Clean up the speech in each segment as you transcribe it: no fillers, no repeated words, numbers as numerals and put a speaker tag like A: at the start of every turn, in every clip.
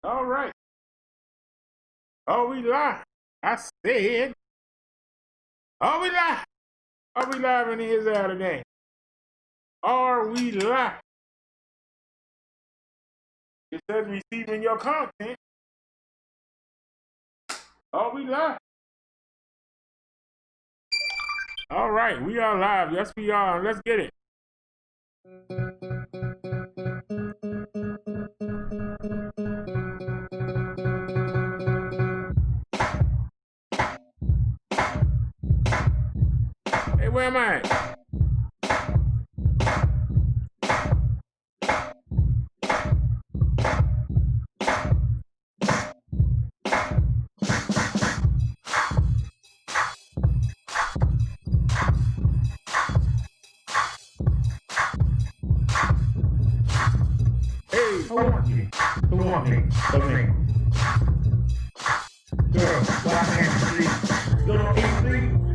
A: All right. Are we live? I said, are we live? Are we live in his out today? Are we live? It says receiving your content. Are we live? All right, we are live. Yes, we are. Let's get it. Hey, where am I? Hey,
B: I want you. I want me. For me. Girl, why can't you see? You're on AC.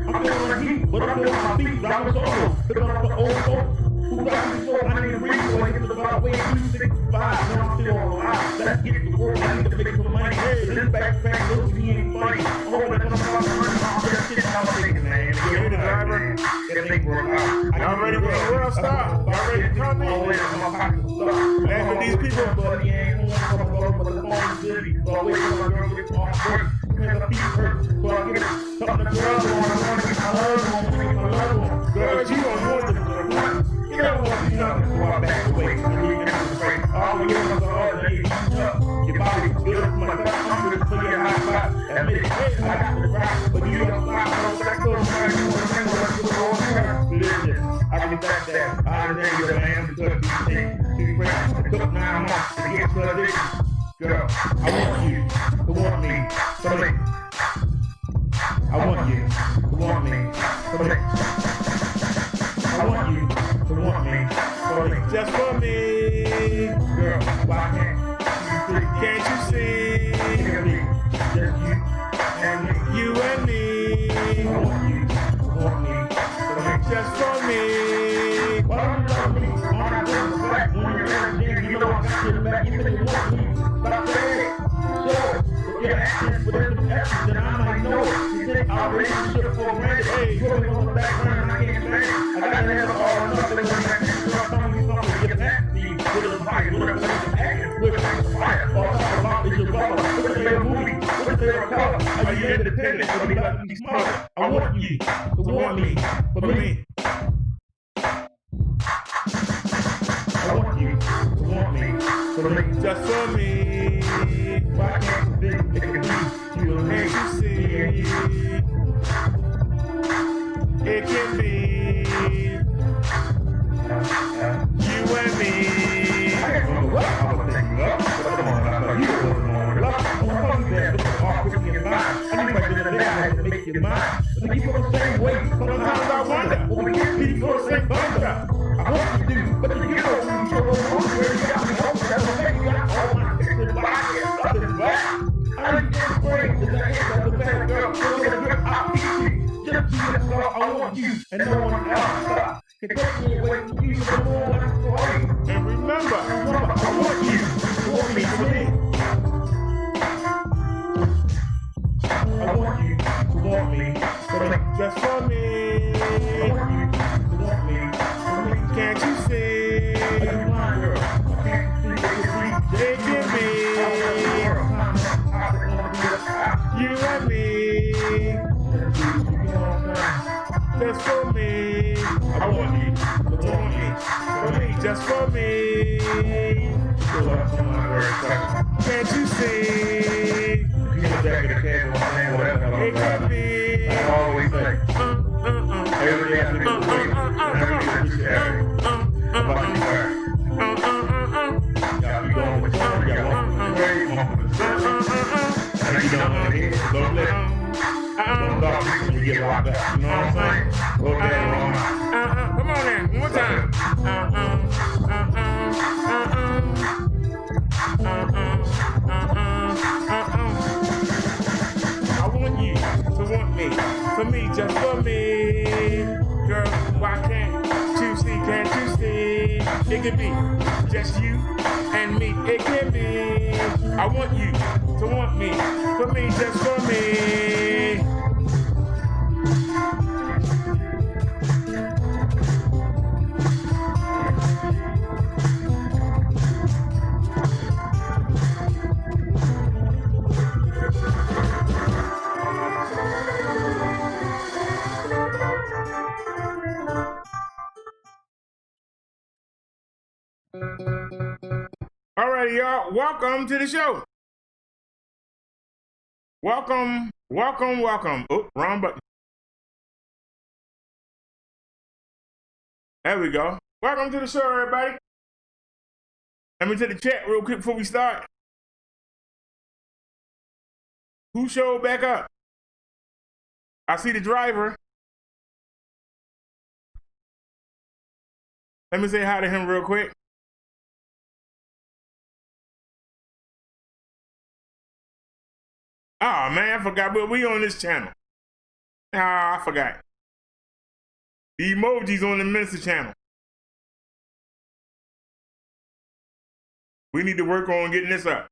B: I'm feeling the heat, but I'm feeling my feet. Driving solo. Picking up the old folks. Who got me so I need a reason when I get to about way 265. Now I'm still alive. Let's get to work. I need to make some money. Hey, this backpack looks he ain't funny. I'm hoping that I'm about to run off that shit I'm taking, man.
A: You're the driver.
B: That thing work out.
A: Y'all ready for the Worldstar? Y'all ready to come in?
B: Always in my pocket.
A: And for these people,
B: But he ain't home. I'm going to the phone city. So I wait till my girl gets off work. Because her feet hurt. So I get something to grab on. I want to get my hug on. I want to get my love on.
A: girl, you don't want to do
B: You don't want to do nothing. So I back away. And you get out the break. All the years of all the days. Your body's good. My God, I'm good for your high five. Admit it. I got the rock. But you don't stop. I don't back up. You want to bring us to the wrong turn. Listen. I can back that. I understand you're a man because you think. You friends. It took 9 months to get to addiction. Girl, I want you to want me for me. I want you to want me for me. I want you to want me for me.
A: just for me.
B: Girl, why can't you see?
A: Can't you see?
B: Can't be just you and me.
A: You and me.
B: I want you to want me for me.
A: Just for me.
B: Why don't you love me? I'm not going to back when you're in the gym. You know I got your back. You think you want me. Stop saying it. So, if you're acting with some effort, then I might know it. You take our relationship for granted. Hey, you're putting on the back burner and I can't stand it. I got to have it all or nothing when I can't start telling you something. Get back to you with a fire. Whatever way to act with fire. All talk about is your brother. What's your favorite movie? What's your favorite color? Are you independent or you got to be smart? I want you to want me for me. I want you to want me for me.
A: Just for me.
B: Why can't this it can be you and me?
A: Can't you see? It can be you and me.
B: I can't remember what I was thinking of, but come on, I thought you were more love. I'm funny that look all quickly in mind. I knew back in the day I had to make your mind. But they keep on the same way. Sometimes I wonder, will we get people for the same bunda? I hope you do, but you know when you show up where you got me home, that's okay. You got all my pictures back and nothing back. I ain't getting afraid to the end of the bad girl. You're gonna grip out easy. Just you, that's all I want you, and no one else. Can take me away from you, so no one's for you.
A: And remember,
B: I want you to want me for me. I want you to want me for me.
A: just for
B: I
A: me.
B: want you to want me for me.
A: Can't you see?
B: Are you blind, girl? I can't see
A: It can be you and me. Just for me.
B: I want you to want me for me.
A: Just for me.
B: Still up on my word,
A: Can't you see?
B: you know that the cat was saying whatever.
A: It can be.
B: I always say, every day I think it's a way, and every day I appreciate it. About you, sir. Y'all keep going with y'all. Y'all want to pray, want to listen. And you don't want to hear, don't listen. Don't talk when you get locked up. You know what I'm saying? Okay, wrong.
A: Come on now, one more time. I want you to want me, for me, just for me. Girl, why can't you see? Can't you see? It could be just you and me. It can be I want you to want me, for me, just for me. All right, y'all, welcome to the show. Welcome, welcome, welcome. Oh, wrong button. There we go. Welcome to the show, everybody. Let me to the chat real quick before we start. Who showed back up? I see the driver. Let me say hi to him real quick. Oh man, I forgot, but we on this channel. Ah, I forgot. The emojis on the minister channel. We need to work on getting this up.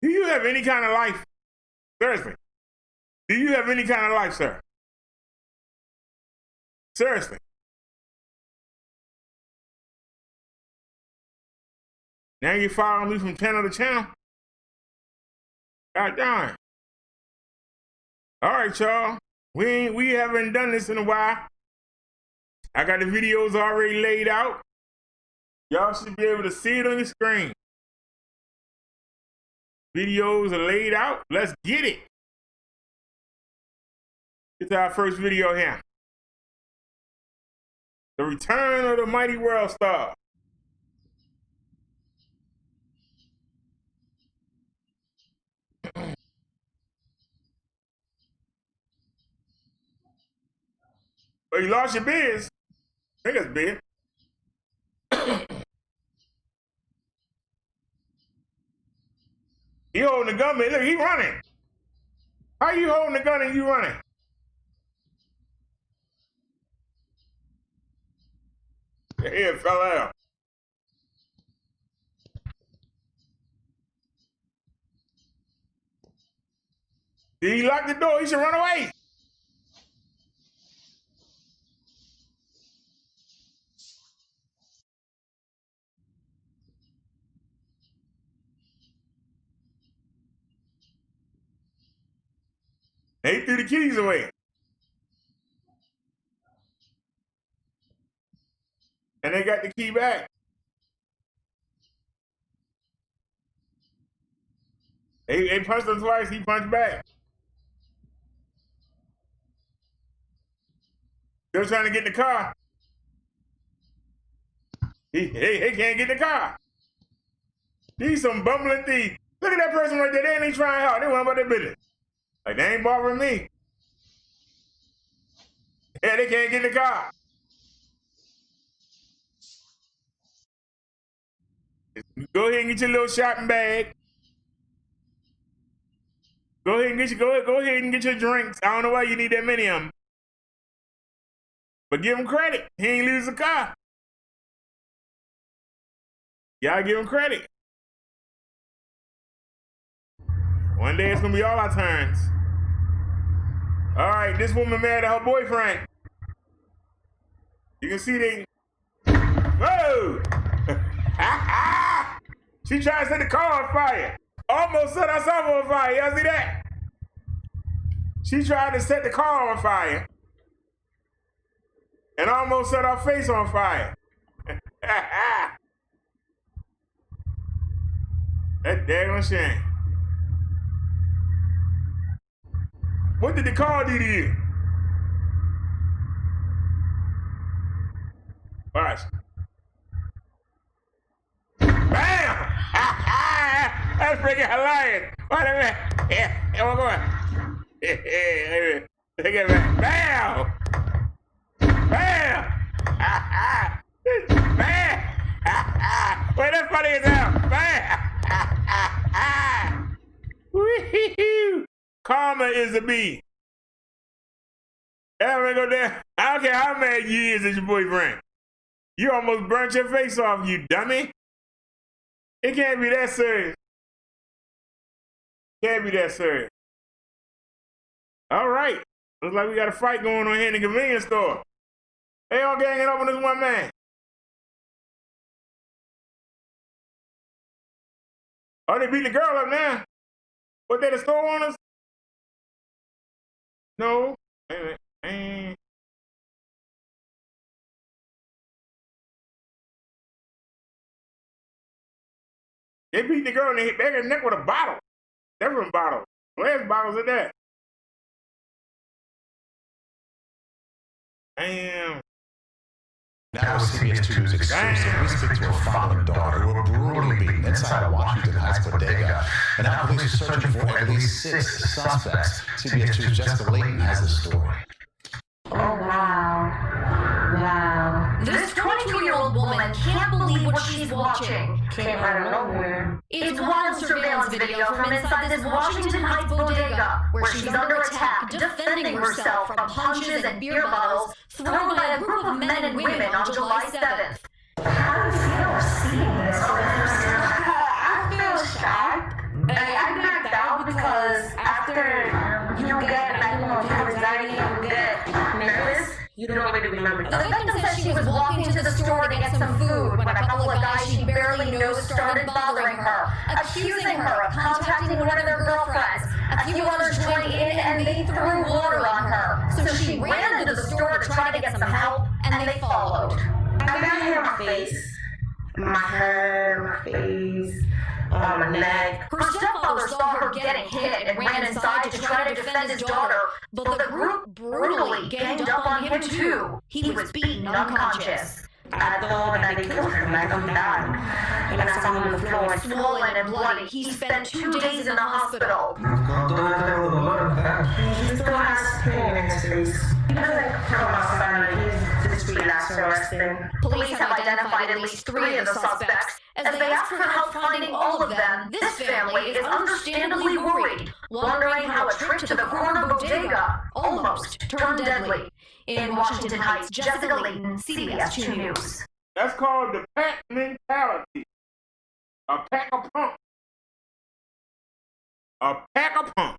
A: Do you have any kind of life? Seriously. Do you have any kind of life, sir? Seriously. Now you following me from channel to channel? God darn. All right, y'all. We haven't done this in a while. I got the videos already laid out. Y'all should be able to see it on your screen. Videos are laid out. Let's get it. It's our first video here. The return of the mighty Worldstar. But you lost your biz. I think it's big. He holding the gun, man. Look, he running. How you holding the gun and you running? The head fell out. Did he lock the door? He should run away. They threw the keys away. And they got the key back. They punched him twice, he punched back. They're trying to get in the car. He can't get in the car. These some bumbling thieves. Look at that person right there. They ain't trying hard. They want about their business. Like, they ain't bothering me. Yeah, they can't get in the car. Go ahead and get your little shopping bag. Go ahead and get your drinks. I don't know why you need that many of them. But give him credit. He ain't lose the car. Y'all give him credit. One day it's gonna be all our turns. All right, this woman married her boyfriend. You can see they. Whoa! She tried to set the car on fire. Almost set herself on fire. Y'all see that? She tried to set the car on fire. And almost set her face on fire. That daggone shame. What did the car do to you? Watch. Bam! That's freaking hilarious. Wait a minute. Yeah, we're going. Look at that. Bam! Bam! Bam! Wait, that's funny as hell. Bam! Woo-hoo-hoo. Karma is a bee. Yeah, we go there. I don't care how mad you is at your boyfriend. You almost burnt your face off, you dummy. It can't be that serious. Can't be that serious. All right. Looks like we got a fight going on here in the convenience store. They all ganging up on this one man. Oh, they beat the girl up now. What, they the store owners? No. Man. They beat the girl and they hit back her neck with a bottle. Different bottle. Glass bottles at that. Damn.
C: Now CBS 2's exclusive, we speak to a father and daughter who were brutally beaten inside a Washington Heights bodega. And now police are searching for at least 6 suspects. CBS 2's Jessica Layton has the story.
D: Oh, wow. This 22-year-old woman can't believe what she's watching. Came out of nowhere. It's wild surveillance video from inside this Washington Heights bodega, where she's under attack, defending herself from punches and beer bottles thrown by a group of men and women on July 7th. How do you feel seeing this for the first time?
E: I feel shocked. I blacked out because after you get anxiety, you get nervous, you don't really remember.
D: The victim says she was walking to the store to get some food when a couple of guys she barely knows started bothering her, accusing her of contacting one of their girlfriends. A few others joined in and they threw water on her. So she ran into the store to try to get some help, and they followed.
E: I got hit in my face, my hair, my face, my neck.
D: Her stepfather saw her getting hit and ran inside to try to defend his daughter, but the group brutally ganged up on him too. He was beaten unconscious.
E: I thought that they killed him, like I'm dying. And I saw him on the floor.
D: Swollen and bloody, he spent 2 days in the hospital.
E: He still has pain in his face. He doesn't come outside, he's just relaxed and resting.
D: Police have identified at least 3 of the suspects. As they ask for help finding all of them, this family is understandably worried, wondering how a trip to the corner bodega almost turned deadly. In Washington Heights, Jessica Layton, CBS 2 News.
A: That's called the pack mentality. A pack of punk. A pack of punk.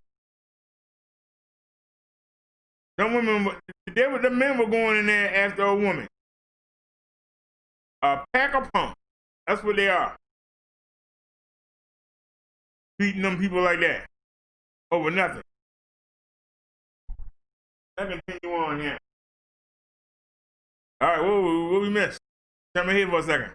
A: The men were going in there after a woman. A pack of punk. That's what they are. Beating them people like that. Over nothing. Let's continue on here. All right, what we missed? Tell me here for a second.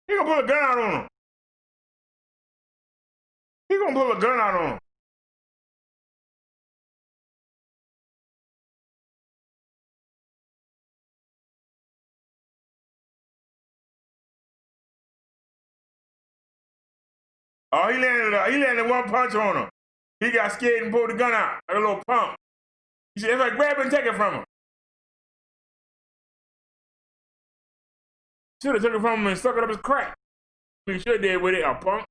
A: He gonna pull a gun out on him. He gonna pull a gun out on him. Oh, he landed one punch on him. He got scared and pulled the gun out like a little punk. He said, if I grab it and take it from him. Should have took it from him and stuck it up his crack. He should have did with it, a punk.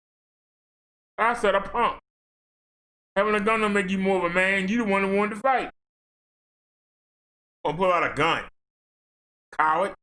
A: I said a punk. Having a gun don't make you more of a man. You the one who wanted to fight. Or pull out a gun. Coward.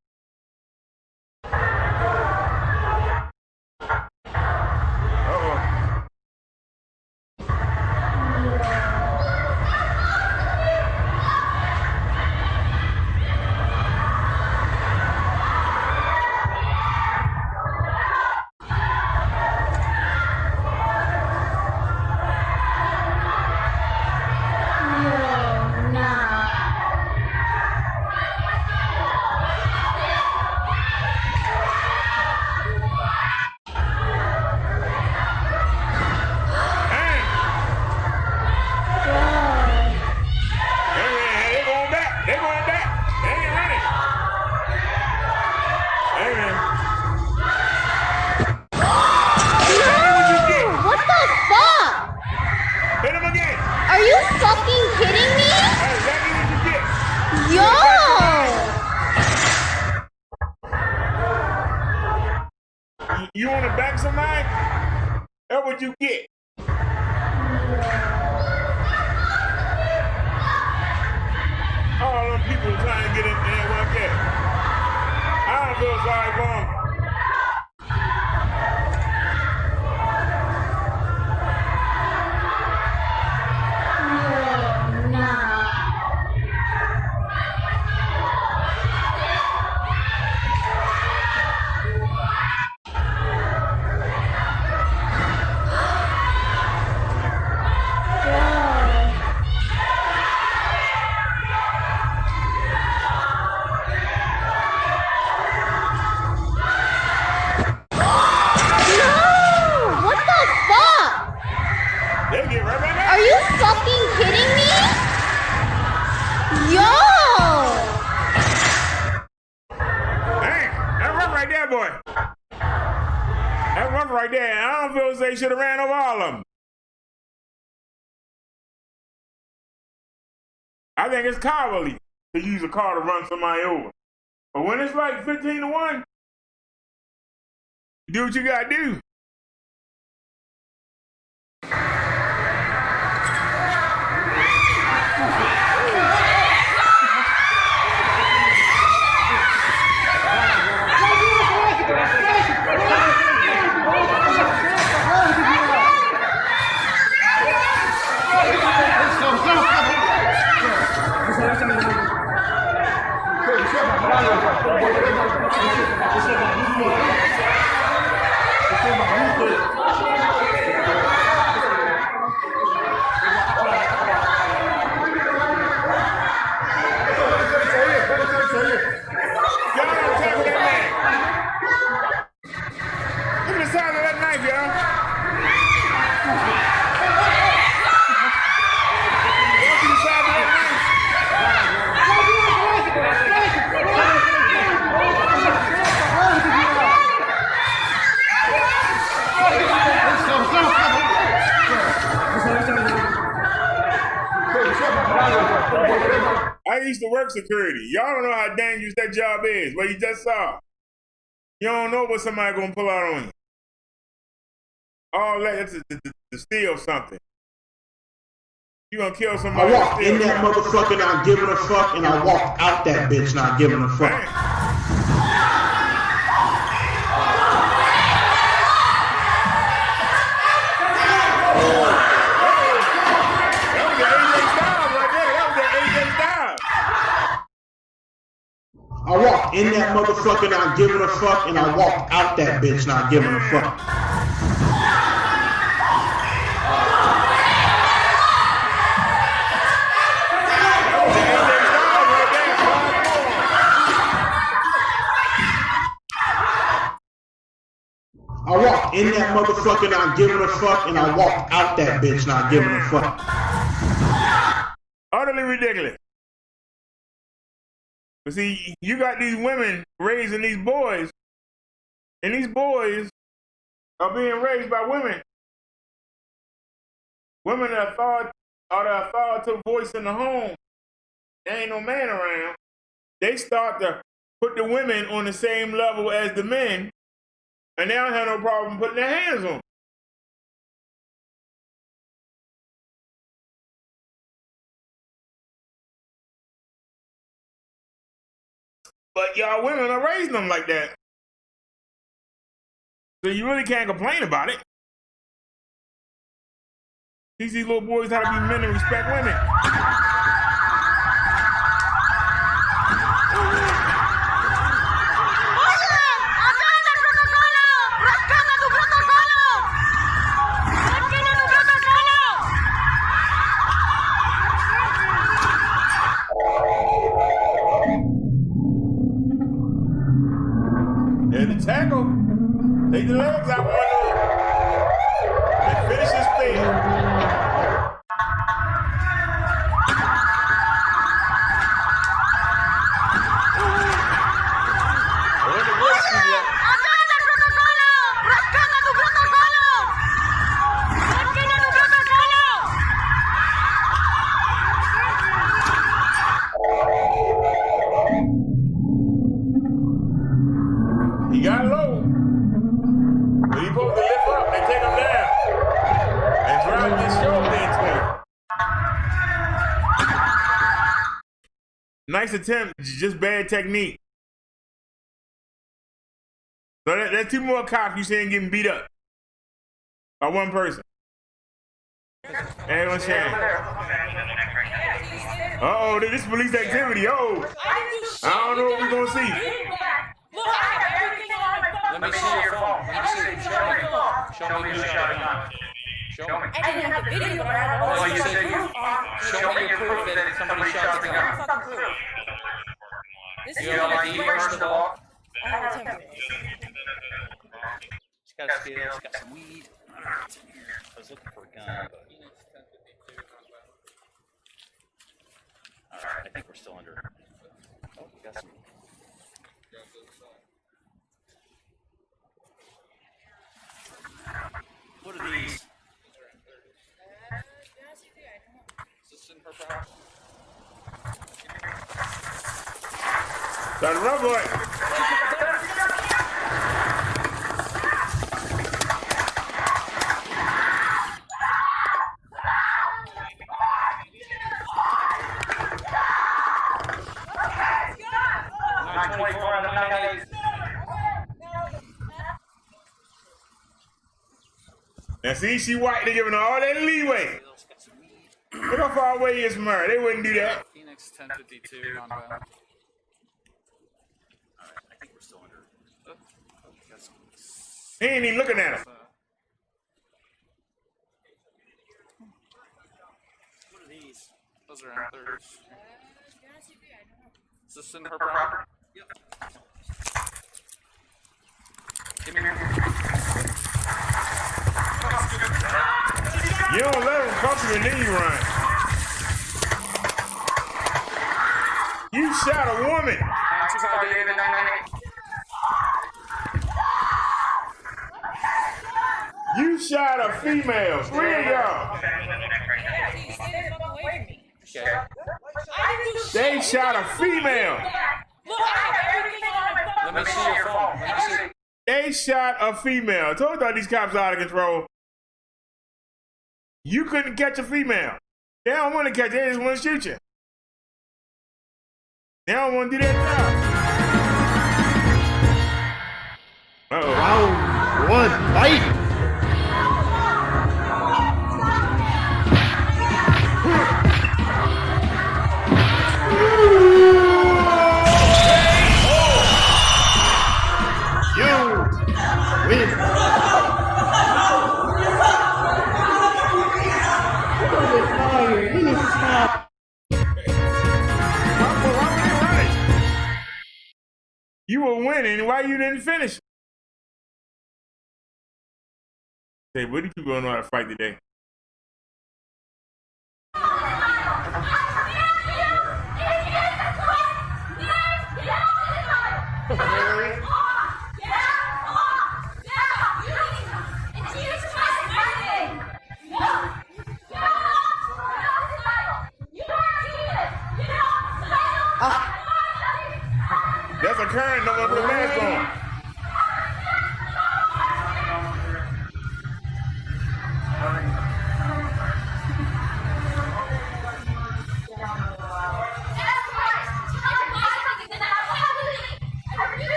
A: what you get. All them people trying to get in there one day. I don't feel sorry for them.
F: Are you fucking kidding me? Yo!
A: Dang, that's rough right there, boy. That's rough right there. I don't feel as they should have ran over all of them. I think it's cowardly to use a car to run somebody over. But when it's like 15-1, do what you gotta do. I used to work security. Y'all don't know how dangerous that job is. What you just saw. You don't know what somebody gonna pull out on you. All that to steal something. You gonna kill somebody.
B: I walk in that motherfucker not giving a fuck, and I walk out that bitch not giving a fuck.
A: Dang.
B: I walk in that motherfucker not giving a fuck, and I walk out that bitch not giving a fuck. I walk in that motherfucker not giving a fuck, and I walk out that bitch not giving a fuck.
A: Utterly ridiculous. But see, you got these women raising these boys, and these boys are being raised by women. Women are the authoritative voice in the home. There ain't no man around. They start to put the women on the same level as the men, and they don't have no problem putting their hands on them. But y'all women are raising them like that. So you really can't complain about it. Teach these little boys how to be men and respect women. There's the tackle. Take the legs out one and finish his spin. Nice attempt, just bad technique. So that's 2 more cops you saying getting beat up by one person. Everyone's saying. Uh-oh, this is police activity. Oh, I don't know what we're gonna see.
G: Let me see your phone. Let me see. Show me who shot a gun. Show me.
E: I didn't have the video, but I had all
G: Well, you said show me your proof that somebody shot the gun. You have ID first of all?
E: I have a temper.
G: She's got a scale, she's got some weed. I was looking for a gun, but... Alright, I think we're still under... Oh, we got some... What are these? Is this in her house?
A: Got a rubber boy. Now see, she white, they giving her all that leeway. Look how far away he is from her. They wouldn't do that.
G: Phoenix 1052, not bad. Alright, I think we're still under.
A: He ain't even looking at her.
G: What are these? Those are anthers. Is this in her property? Yep. Give me your...
A: You don't let him come to you and then you run. You shot a woman. You shot a female. 3 of y'all. They shot a female.
G: Let me see your phone. Let me see.
A: They shot a female. I told y'all these cops are out of control. You couldn't catch a female. They don't want to catch you, they just want to shoot you. They don't want to do that job. Uh-oh.
H: Round 1, fight! You win.
A: You were winning. Why you didn't finish? Say, what do you people know how to fight today? That's a current, no one put a mask on.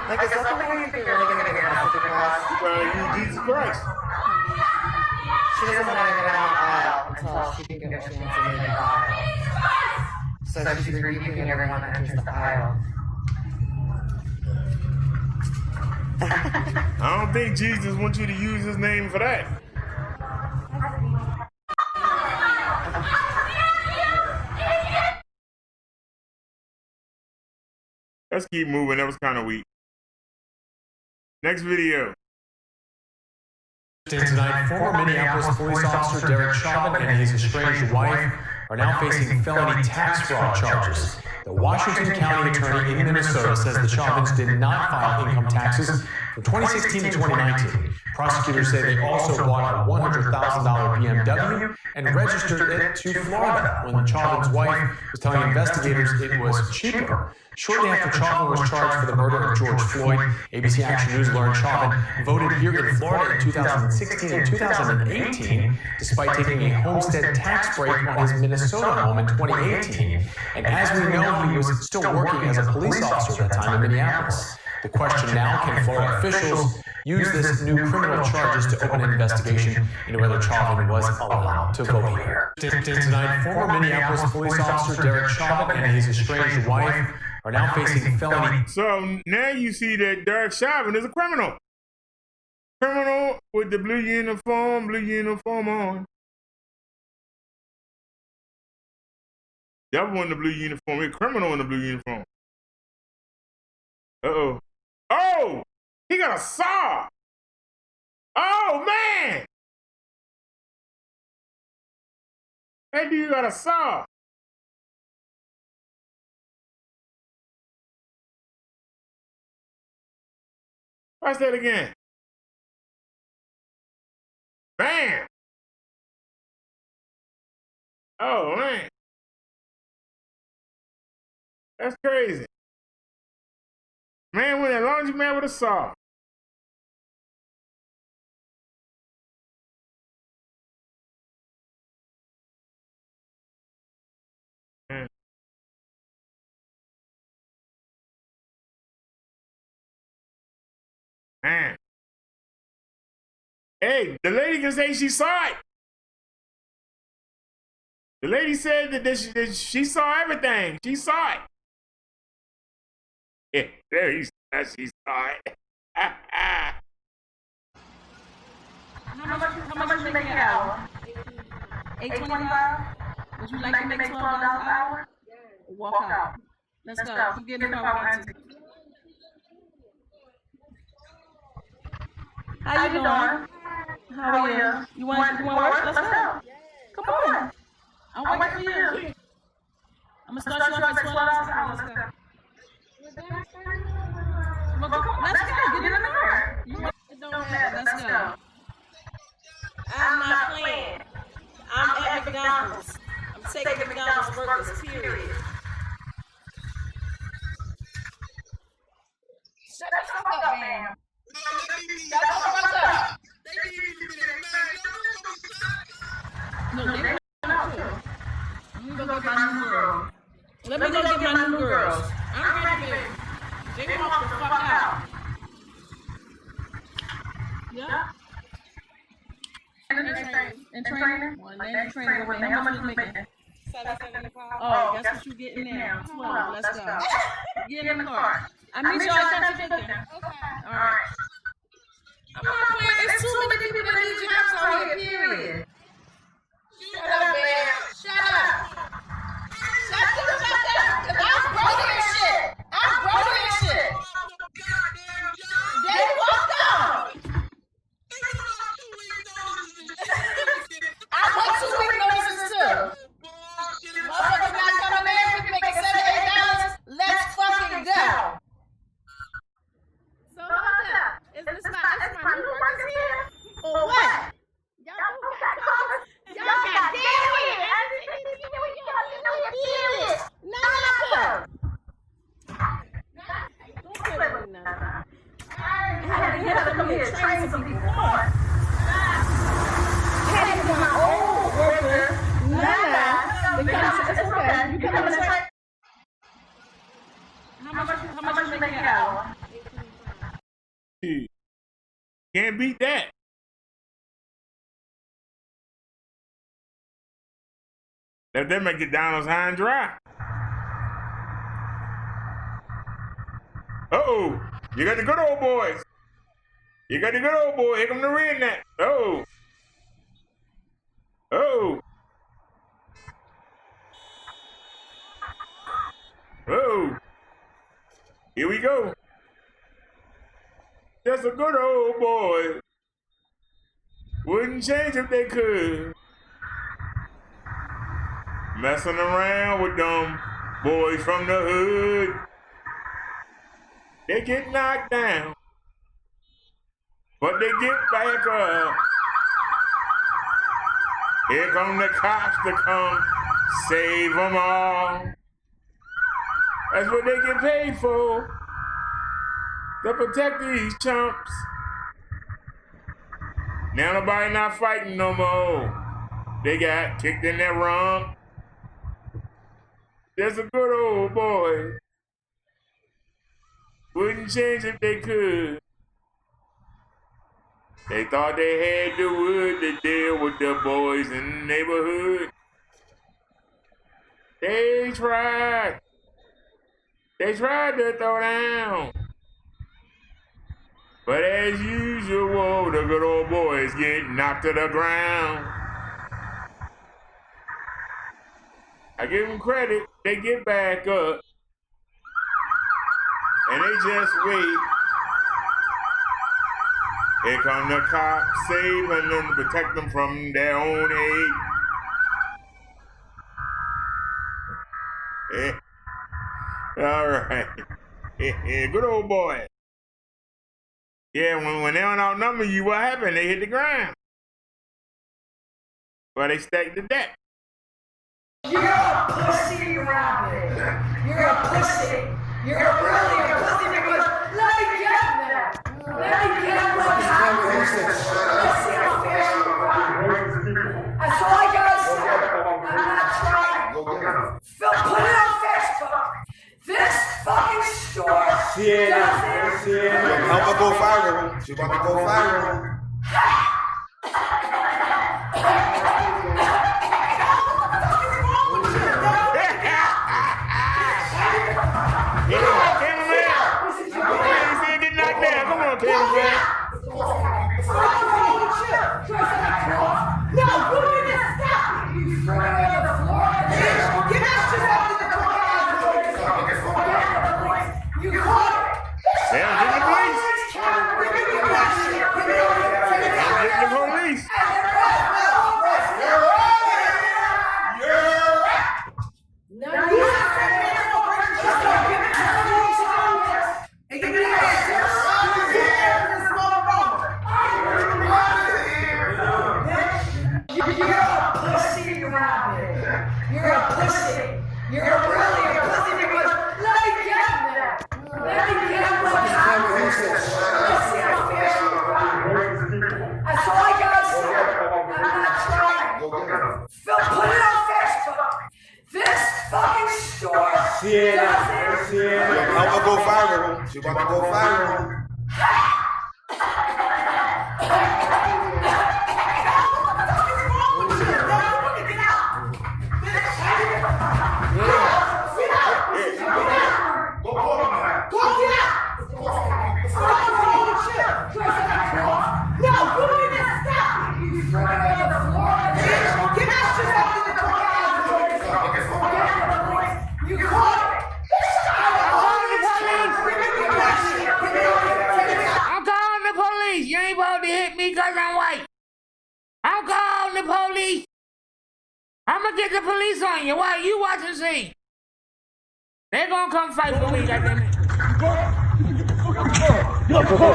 E: Like, is that the way you think you're really gonna get out of the class?
A: Trying to use Jesus Christ.
E: She doesn't want to get out until she can get what she wants to get out. So she's rebuking everyone that enters the aisle.
A: I don't think Jesus wants you to use his name for that. Let's keep moving. That was kind of weak. Next video.
C: Tonight, former Minneapolis police officer Derek Chauvin and his estranged wife are now facing felony tax fraud charges. The Washington County attorney in Minnesota says the Chauvins did not file income taxes From 2016 to 2019, prosecutors say they also bought a $100,000 BMW and registered it to Florida when Chauvin's wife was telling investigators it was cheaper. Shortly after Chauvin was charged for the murder of George Floyd, ABC Action News learned Chauvin voted here in Florida in 2016 and 2018, despite taking a homestead tax break on his Minnesota home in 2018. And as we know, he was still working as a police officer at that time in Minneapolis. The question now, can Florida officials use this new criminal charges to open an investigation into whether Chauvin was allowed to vote here? Tonight, former Minneapolis police officer Derek Chauvin and his estranged wife are now facing felony.
A: So now you see that Derek Chauvin is a criminal. Criminal with the blue uniform on. That one in the blue uniform, a criminal in the blue uniform. Uh-oh. Oh! He got a saw! Oh, man! That dude got a saw. Watch that again. Bam! Oh, man. That's crazy. Man went a laundromat with a saw. Man. Man. Hey, the lady can say she saw it. The lady said that she saw everything. She saw it. Yeah, there he said she saw it.
E: How much you make an hour? $8.25? Would you like to make $12 an hour? Walk out. Let's go. Come get in the car. How you doing? How are you? You want to work? Let's go. Come on. I'm waiting for you. I'm gonna start you off at $12 an hour. Let's go. Let's go. Get in the car. It don't matter. Let's go. I'm not playing. I'm at McDonald's. I'm taking McDonald's workers, period. Shut the fuck up, man. Shut the fuck up. No, they not too. Let me go get my new girl. Let me go get my new girls. I'm ready, baby. They walk the fuck out. Yeah. And training? One day training. Wait, how much was you making? $7.75. Oh, that's what you getting now. 12. Let's go. Get in the car. I meet y'all at Country Chicken. Okay. All right. I'm not playing. There's too many people that need jobs out here, period. Shut up, man. Shut up. Shut the fuck up. Because I'm broke as shit. I'm broke as shit. They walked out. I want 2 week notices too. Motherfuckers not coming in. We making $7, $8. Let's fucking go. So hold up. Is this my new workers here? Or what? Y'all got cars. Y'all got damn it. You have to come here and train some people. I had to get my old workers. It's okay. You come in and train. How much you make an hour?
A: Can't beat that. Let them make McDonald's high and dry. Uh-oh. You got the good old boys. You got the good old boy. Here come the redneck. Oh. Oh. Oh. Here we go. Just a good old boy. Wouldn't change if they could. Messing around with them boys from the hood. They get knocked down. But they get back up. Here come the cops to come save them all. That's what they get paid for. To protect these chumps. Now nobody not fighting no more. They got kicked in their rump. Just a good old boy. Wouldn't change if they could. They thought they had the wood to deal with the boys in the neighborhood. They tried. They tried to throw down. But as usual, the good old boys get knocked to the ground. I give them credit, they get back up. And they just wait. Here come the cops saving them to protect them from their own hate. All right. Good old boy. Yeah, when they don't outnumber you, what happened? They hit the ground. Well, they stacked the deck.
I: You're a pussy rabbit. You're a pussy. You're really a pussy because let me get that. Let me get what's happening. Let's see how fair you are. That's all I gotta say. I'm not trying. Phil, put it on Facebook. This fucking store doesn't.
J: Help her go viral. She's about to go viral. Help her go viral. She's about to go viral.
A: You ain't supposed to hit me because I'm white. I'm calling the police. I'm going to get the police on you while you watch and see. They're going to come fight for me, goddammit.
B: You walking home,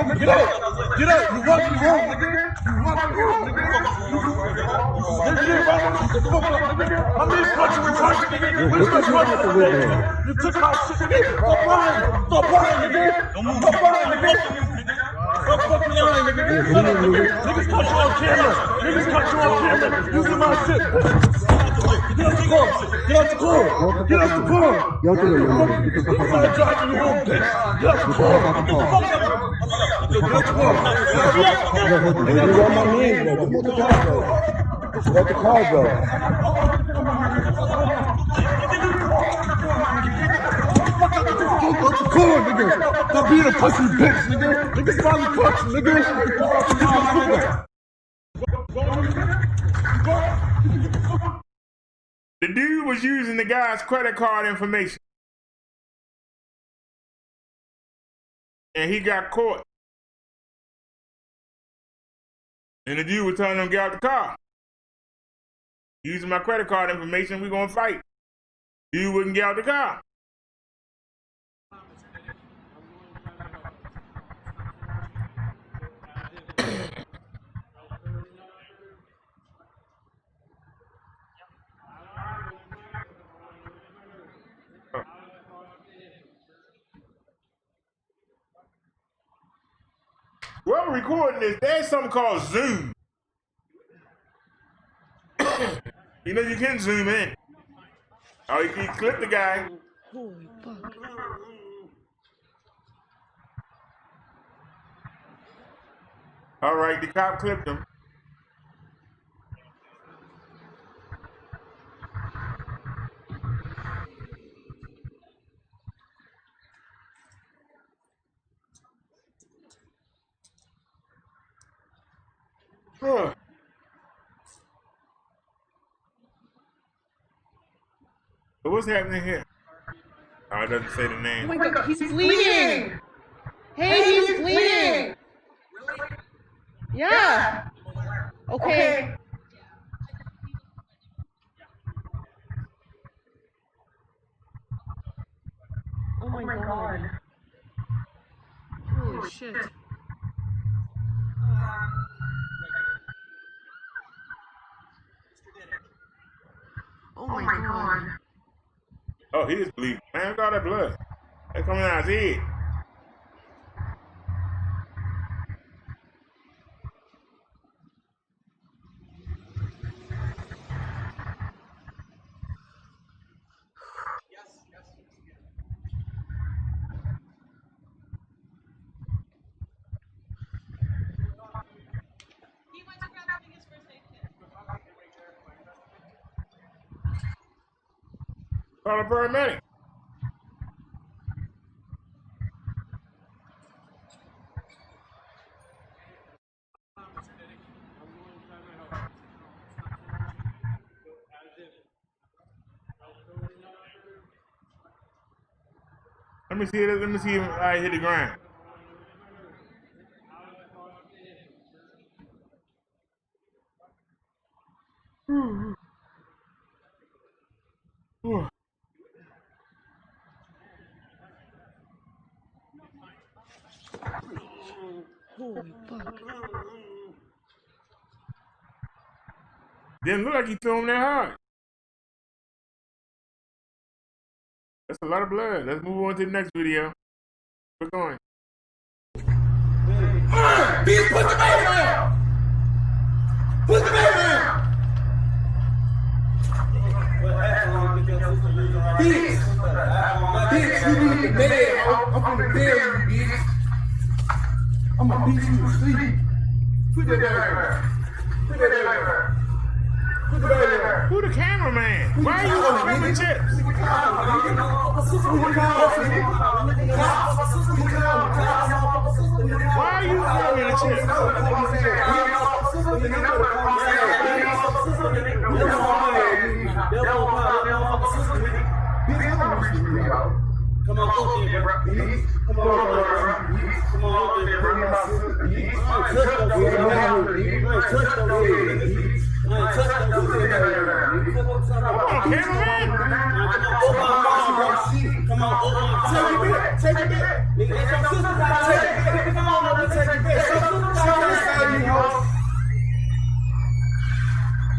B: nigga. Get out. Get out. You walking home, nigga. You walking home, nigga. How many punches we punching, nigga? You took my shit, nigga. Stop lying. Stop lying, nigga. Stop lying, nigga. Stop fucking lying, nigga. Niggas caught you on camera. Niggas caught you on camera. Using my shit. Get out the car. Get out the car. Get out the car. You're not driving you home, bitch. Get out the car. Get the fuck out. Get out the car. You want my name, bro. Get the car, bro. Get out the car, bro. Get out the car, nigga. Stop being a pussy bitch, nigga. Niggas finally caught you, nigga.
A: The dude was using the guy's credit card information. And he got caught. And the dude was telling him to get out the car. Using my credit card information, we gonna fight. You wouldn't get out the car. Whoever recording this, there's something called Zoom. You know you can zoom in. Oh, you can clip the guy.
E: Holy fuck.
A: All right, the cop clipped him. Huh. So what's happening here? Oh, it doesn't say the name.
E: Oh my god, he's bleeding! Hey, he's bleeding! Yeah! Okay. Oh my god. Holy shit. Oh my god.
A: Oh, he is bleeding. Man, look at all that blood. That's coming out of his head. Call a paramedic. Let me see it. Let me see if I hit the ground.
E: Holy fuck.
A: Didn't look like he threw him that hard. That's a lot of blood. Let's move on to the next video. We're going.
J: Bitch, put the baby down! Put the baby down! Bitch, you need the bed, I'm from the bed, you bitch. I'm gonna beat you to sleep. Put that baby down. Put that baby down. Put the baby down.
A: Who the cameraman? Why are you filming chips? Why are you filming the chips?
B: Come on, fuck it, bro. Come on, bro. Come on, bro. Come on, take it back. Nigga, that's your sister. Take it back. Come on, bro. Take it back. That's your sister.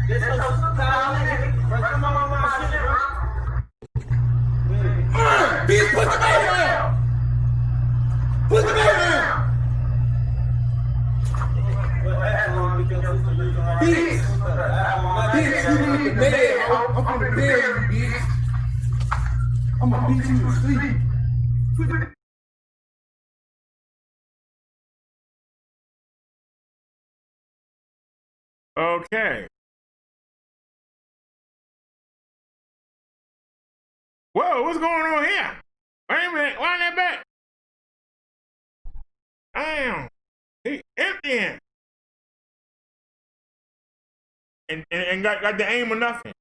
B: That's your sister. Come on, my shit, bro.
J: Bitch, put the baby down! Put the baby down! Bitch, you need the bed, I'm from the bed, you bitch. I'm gonna beat you to sleep.
A: Okay. Whoa, what's going on here? Wait a minute, wind that back. Damn. He emptying. And got the aim of nothing.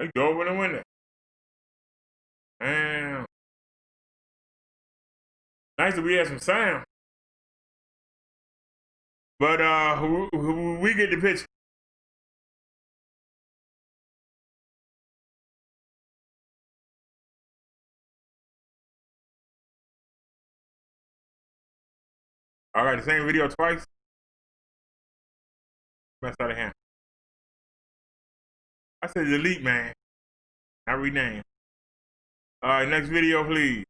A: They go over the window. Damn. Nice that we had some sound. But we get the picture. All right, the same video twice. Messed out of hand. I said delete, man. I rename. All right, next video, please.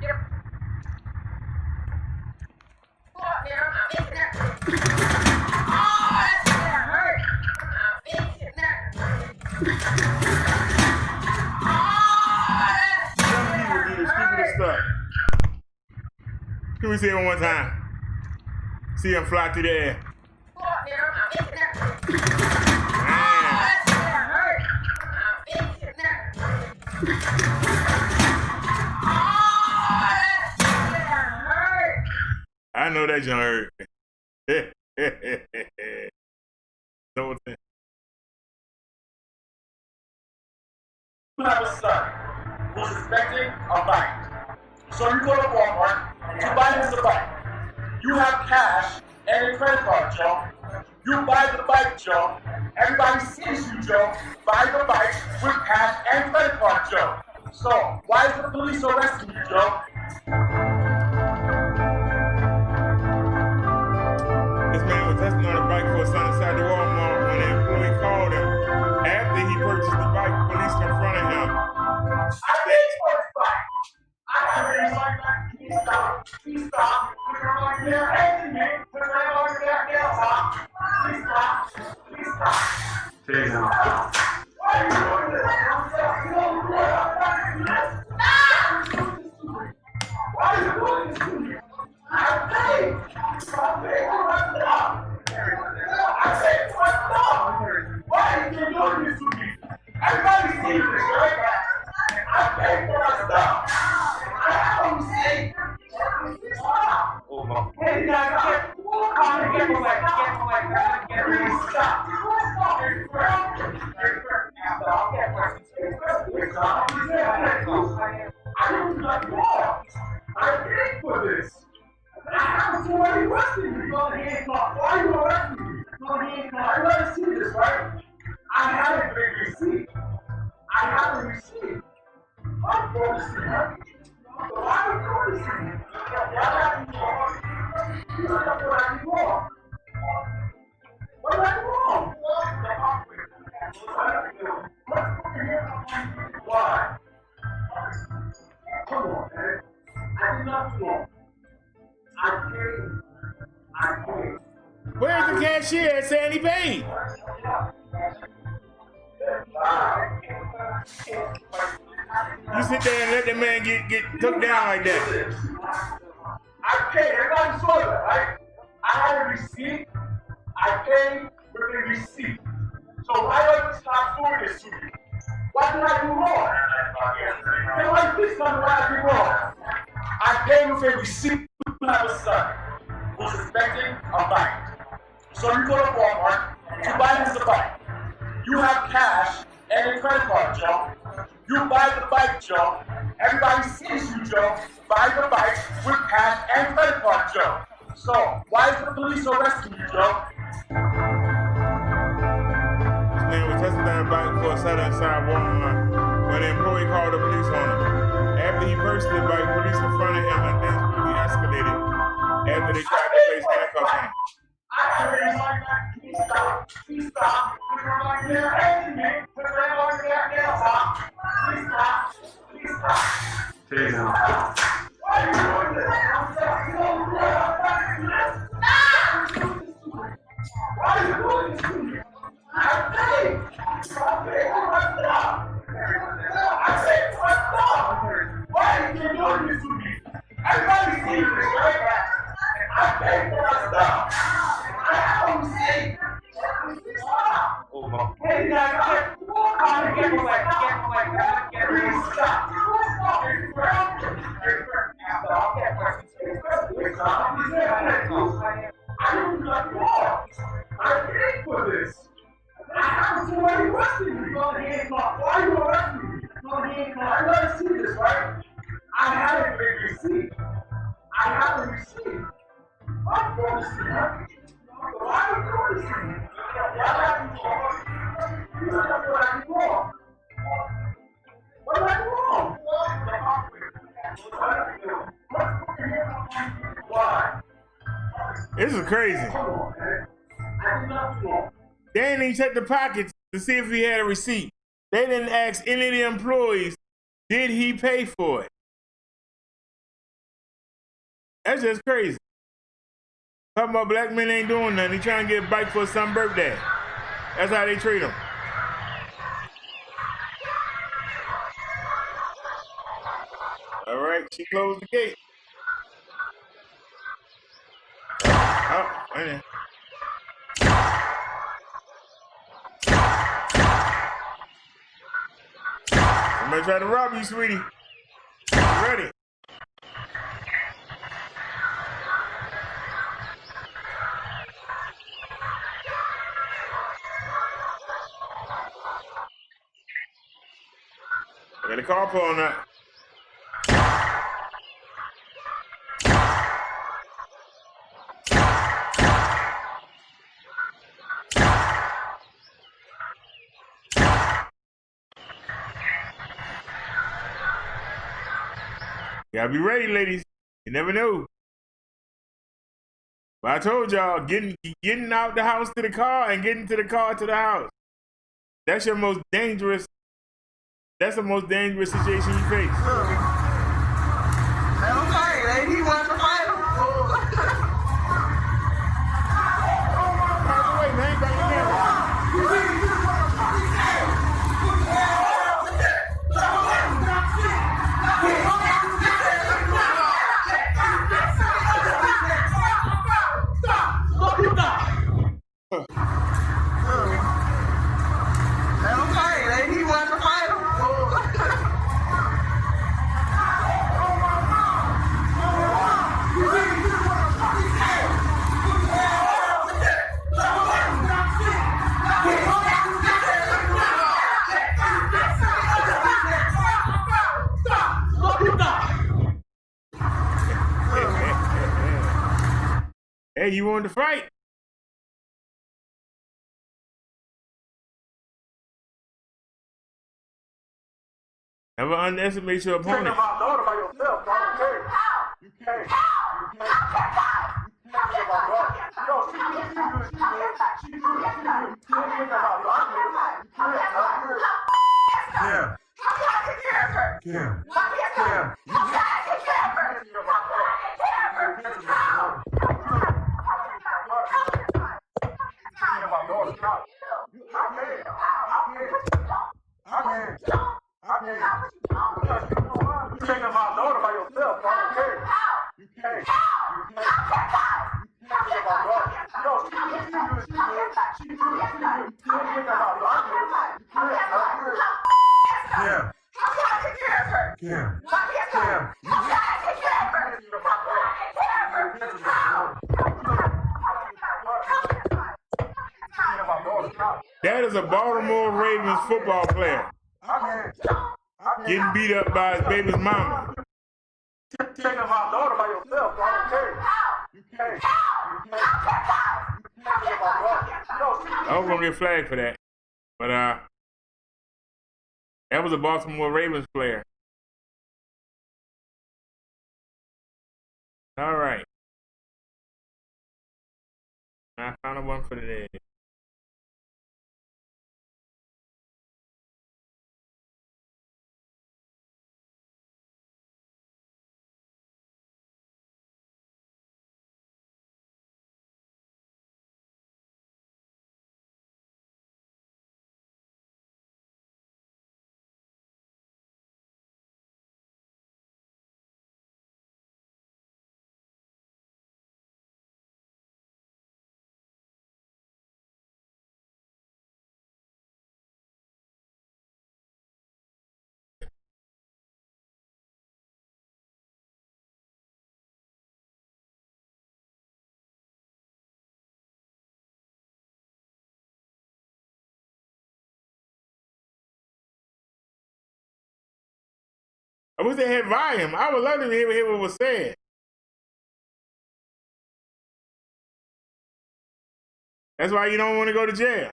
I: Yep.
A: Stuff. Can we see it one more time? See him fly through the air. I know that junk hurt. So
B: You have a son who's expecting a bike. So you go to Walmart to buy him the bike. You have cash and a credit card, Joe. You buy the bike, Joe. Everybody sees you, Joe, buy the bike with cash and credit card, Joe. So why is the police arresting you, Joe?
A: This man was testing on a bike for a son inside the Walmart when an employee called him. After he purchased the bike, police confronted him.
B: I paid for this bike. I paid for this bike. Please stop. Please stop. Put your money there. Answer me. Put your money there. Stop. Please stop. Please stop. Please stop. Why are you doing this? Why are you doing this to me? I paid. I paid for my stuff. I paid for my stuff. Why are you doing this to me? Everybody sees this, right? I paid for my stuff. I have a receipt. Hey, you guys, get away. Please stop. I don't like law. I paid for this. I have somebody arresting me. Why are you arresting me? I never see this, right? I have a big receipt. I have a receipt. I'm going to see her. Why are you going to see me? Why are you wrong? You said what I did wrong. What did I do wrong? Why? Come on, man. I did not do wrong. I paid.
A: Where's the cashier saying he paid? You sit there and let the man get took down like that.
B: I paid. Everybody saw that, right? I had a receipt. I paid with the receipt. So why don't you stop doing this to me? What did I do wrong? Tell me please tell me what I did wrong. I paid with a receipt. You have a son who's expecting a bike. So you go to Walmart to buy him the bike. You have cash and a credit card, Joe. You buy the bike, Joe. Everybody sees you, Joe. Buy the bike with cash and credit card, Joe. So why is the police arresting you, Joe?
A: This man was testing down a bike for a son inside Walmart when an employee called the police on him. After he purchased the bike, police confronted him and things quickly escalated after they tried to place handcuffs on him.
B: Please stop. Please stop. Put your money there. Answer me. Put your money there. Stop. Please stop. Please stop. Please stop. Why are you doing this? Why are you doing this to me? I paid. I paid for my stuff. I paid for my stuff. Why are you doing this to me? Everybody sees this, right? I paid for my stuff. I have a receipt. Hey, you guys, get away. Please stop.
J: Why you arrest me? I let you see this, right? I have a receipt. I have a receipt. What receipt? Why are you receipt? Why are you wrong? You said what I do wrong. What did I do wrong? Why?
A: This is crazy.
J: I did not do wrong.
A: They didn't even check the pockets to see if he had a receipt. They didn't ask any of the employees, did he pay for it? That's just crazy. Talking about black men ain't doing nothing. He trying to get a bike for his son's birthday. That's how they treat him. All right, she closed the gate. Oh, wait a minute. Somebody tried to rob you, sweetie. You ready? I got a car pulling up. You gotta be ready, ladies. You never know. But I told y'all, getting out the house to the car and getting to the car to the house. That's your most dangerous. That's the most dangerous situation you face.
J: Okay, lady, you want to fight him?
A: Pass away, man. Back the camera.
J: Okay, lady, you want to fight him?
A: Hey, you wanted to fight? Never underestimate your opponent.
J: You can't.
A: That is a Baltimore Ravens football player getting beat up by his baby's mama.
J: Taking my daughter by yourself,
A: I was gonna get flagged for that, but that was a Baltimore Ravens player. All right, I found one for today. I wish they had volume. I would love to hear what was said. That's why you don't want to go to jail.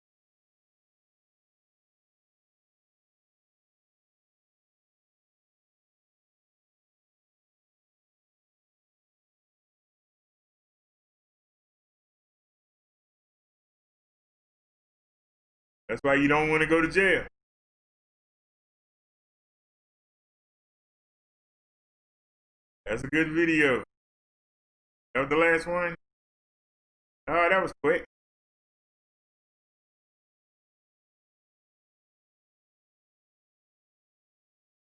A: That's why you don't want to go to jail. That's a good video. That was the last one? Oh, that was quick.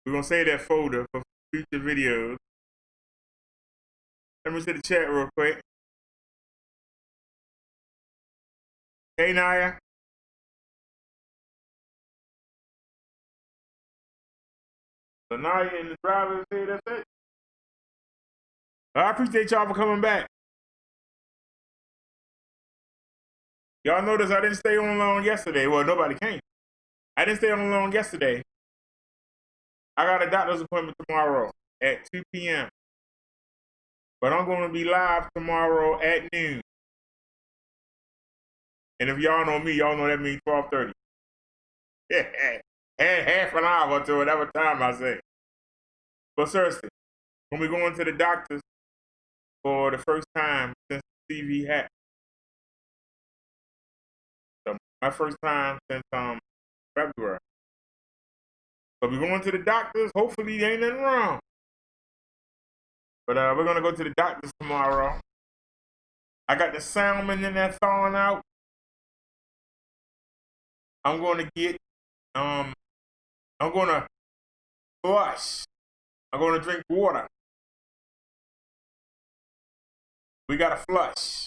A: We're going to save that folder for future videos. Let me see the chat real quick. Hey, Naya. So Naya and the drivers here, that's it. I appreciate y'all for coming back. Y'all notice I didn't stay on long yesterday. Well, nobody came. I didn't stay on long yesterday. I got a doctor's appointment tomorrow at 2 p.m. But I'm going to be live tomorrow at noon. And if y'all know me, y'all know that means 12:30. Half an hour to whatever time I say. But seriously, when we going to the doctors for the first time since TV happened. So my first time since February. So we're going to the doctors. Hopefully there ain't nothing wrong. But we're going to go to the doctors tomorrow. I got the salmon in there thawing out. I'm going to get, I'm going to flush. I'm going to drink water. We got to flush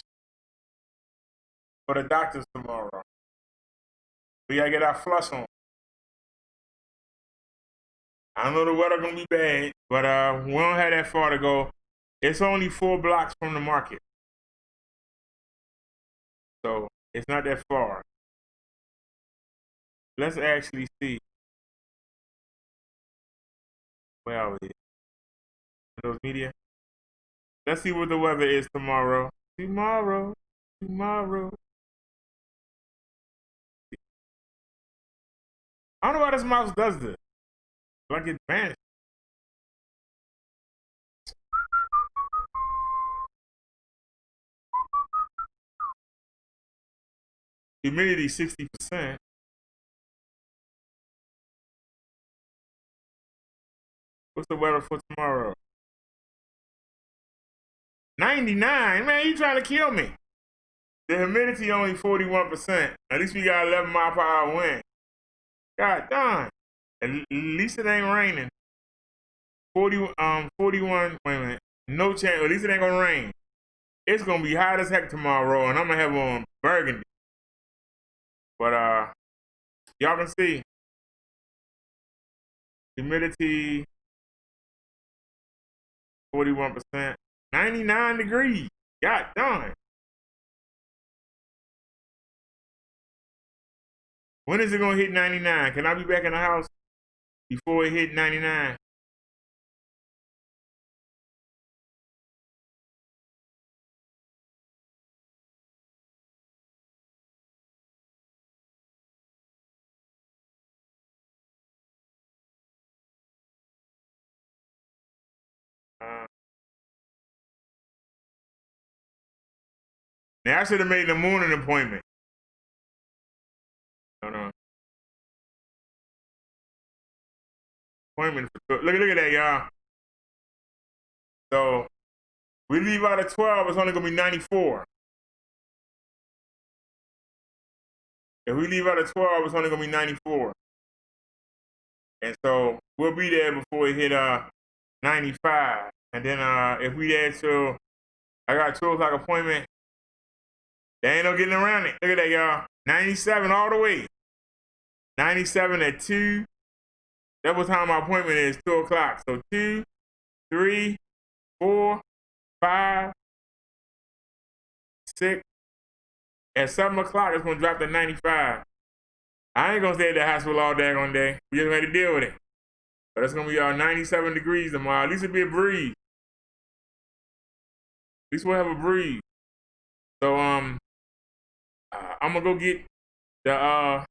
A: for the doctors tomorrow. We got to get our flush on. I know the weather going to be bad, but we don't have that far to go. It's only 4 blocks from the market. So it's not that far. Let's actually see. Where are we? Those media. Let's see what the weather is tomorrow. Tomorrow. I don't know why this mouse does this. Like it vanished. Humidity 60%. What's the weather for tomorrow? 99? Man, you trying to kill me. The humidity only 41%. At least we got 11 mile per hour wind. God darn. At least it ain't raining. 41, wait a minute. No chance, at least it ain't gonna rain. It's gonna be hot as heck tomorrow, and I'm gonna have on burgundy. But y'all can see. Humidity 41%. 99 degrees. God darn. When is it gonna hit 99? Can I be back in the house before it hit 99? Now I should have made the morning appointment. Hold on. Appointment. Look at that, y'all. So we leave out at 12. It's only gonna be 94. If we leave out at 12, it's only gonna be 94. And so we'll be there before we hit 95. And then if we there till I got a 2 o'clock appointment, there ain't no getting around it. Look at that, y'all. 97 all the way. 97 at 2. That's what time my appointment is, 2 o'clock. So 2, 3, 4, 5, 6. At 7 o'clock, it's going to drop to 95. I ain't going to stay at the hospital all daggone day. We just had to deal with it. But it's gonna be 97 degrees tomorrow. At least it'll be a breeze. At least we'll have a breeze. So I'm gonna go get the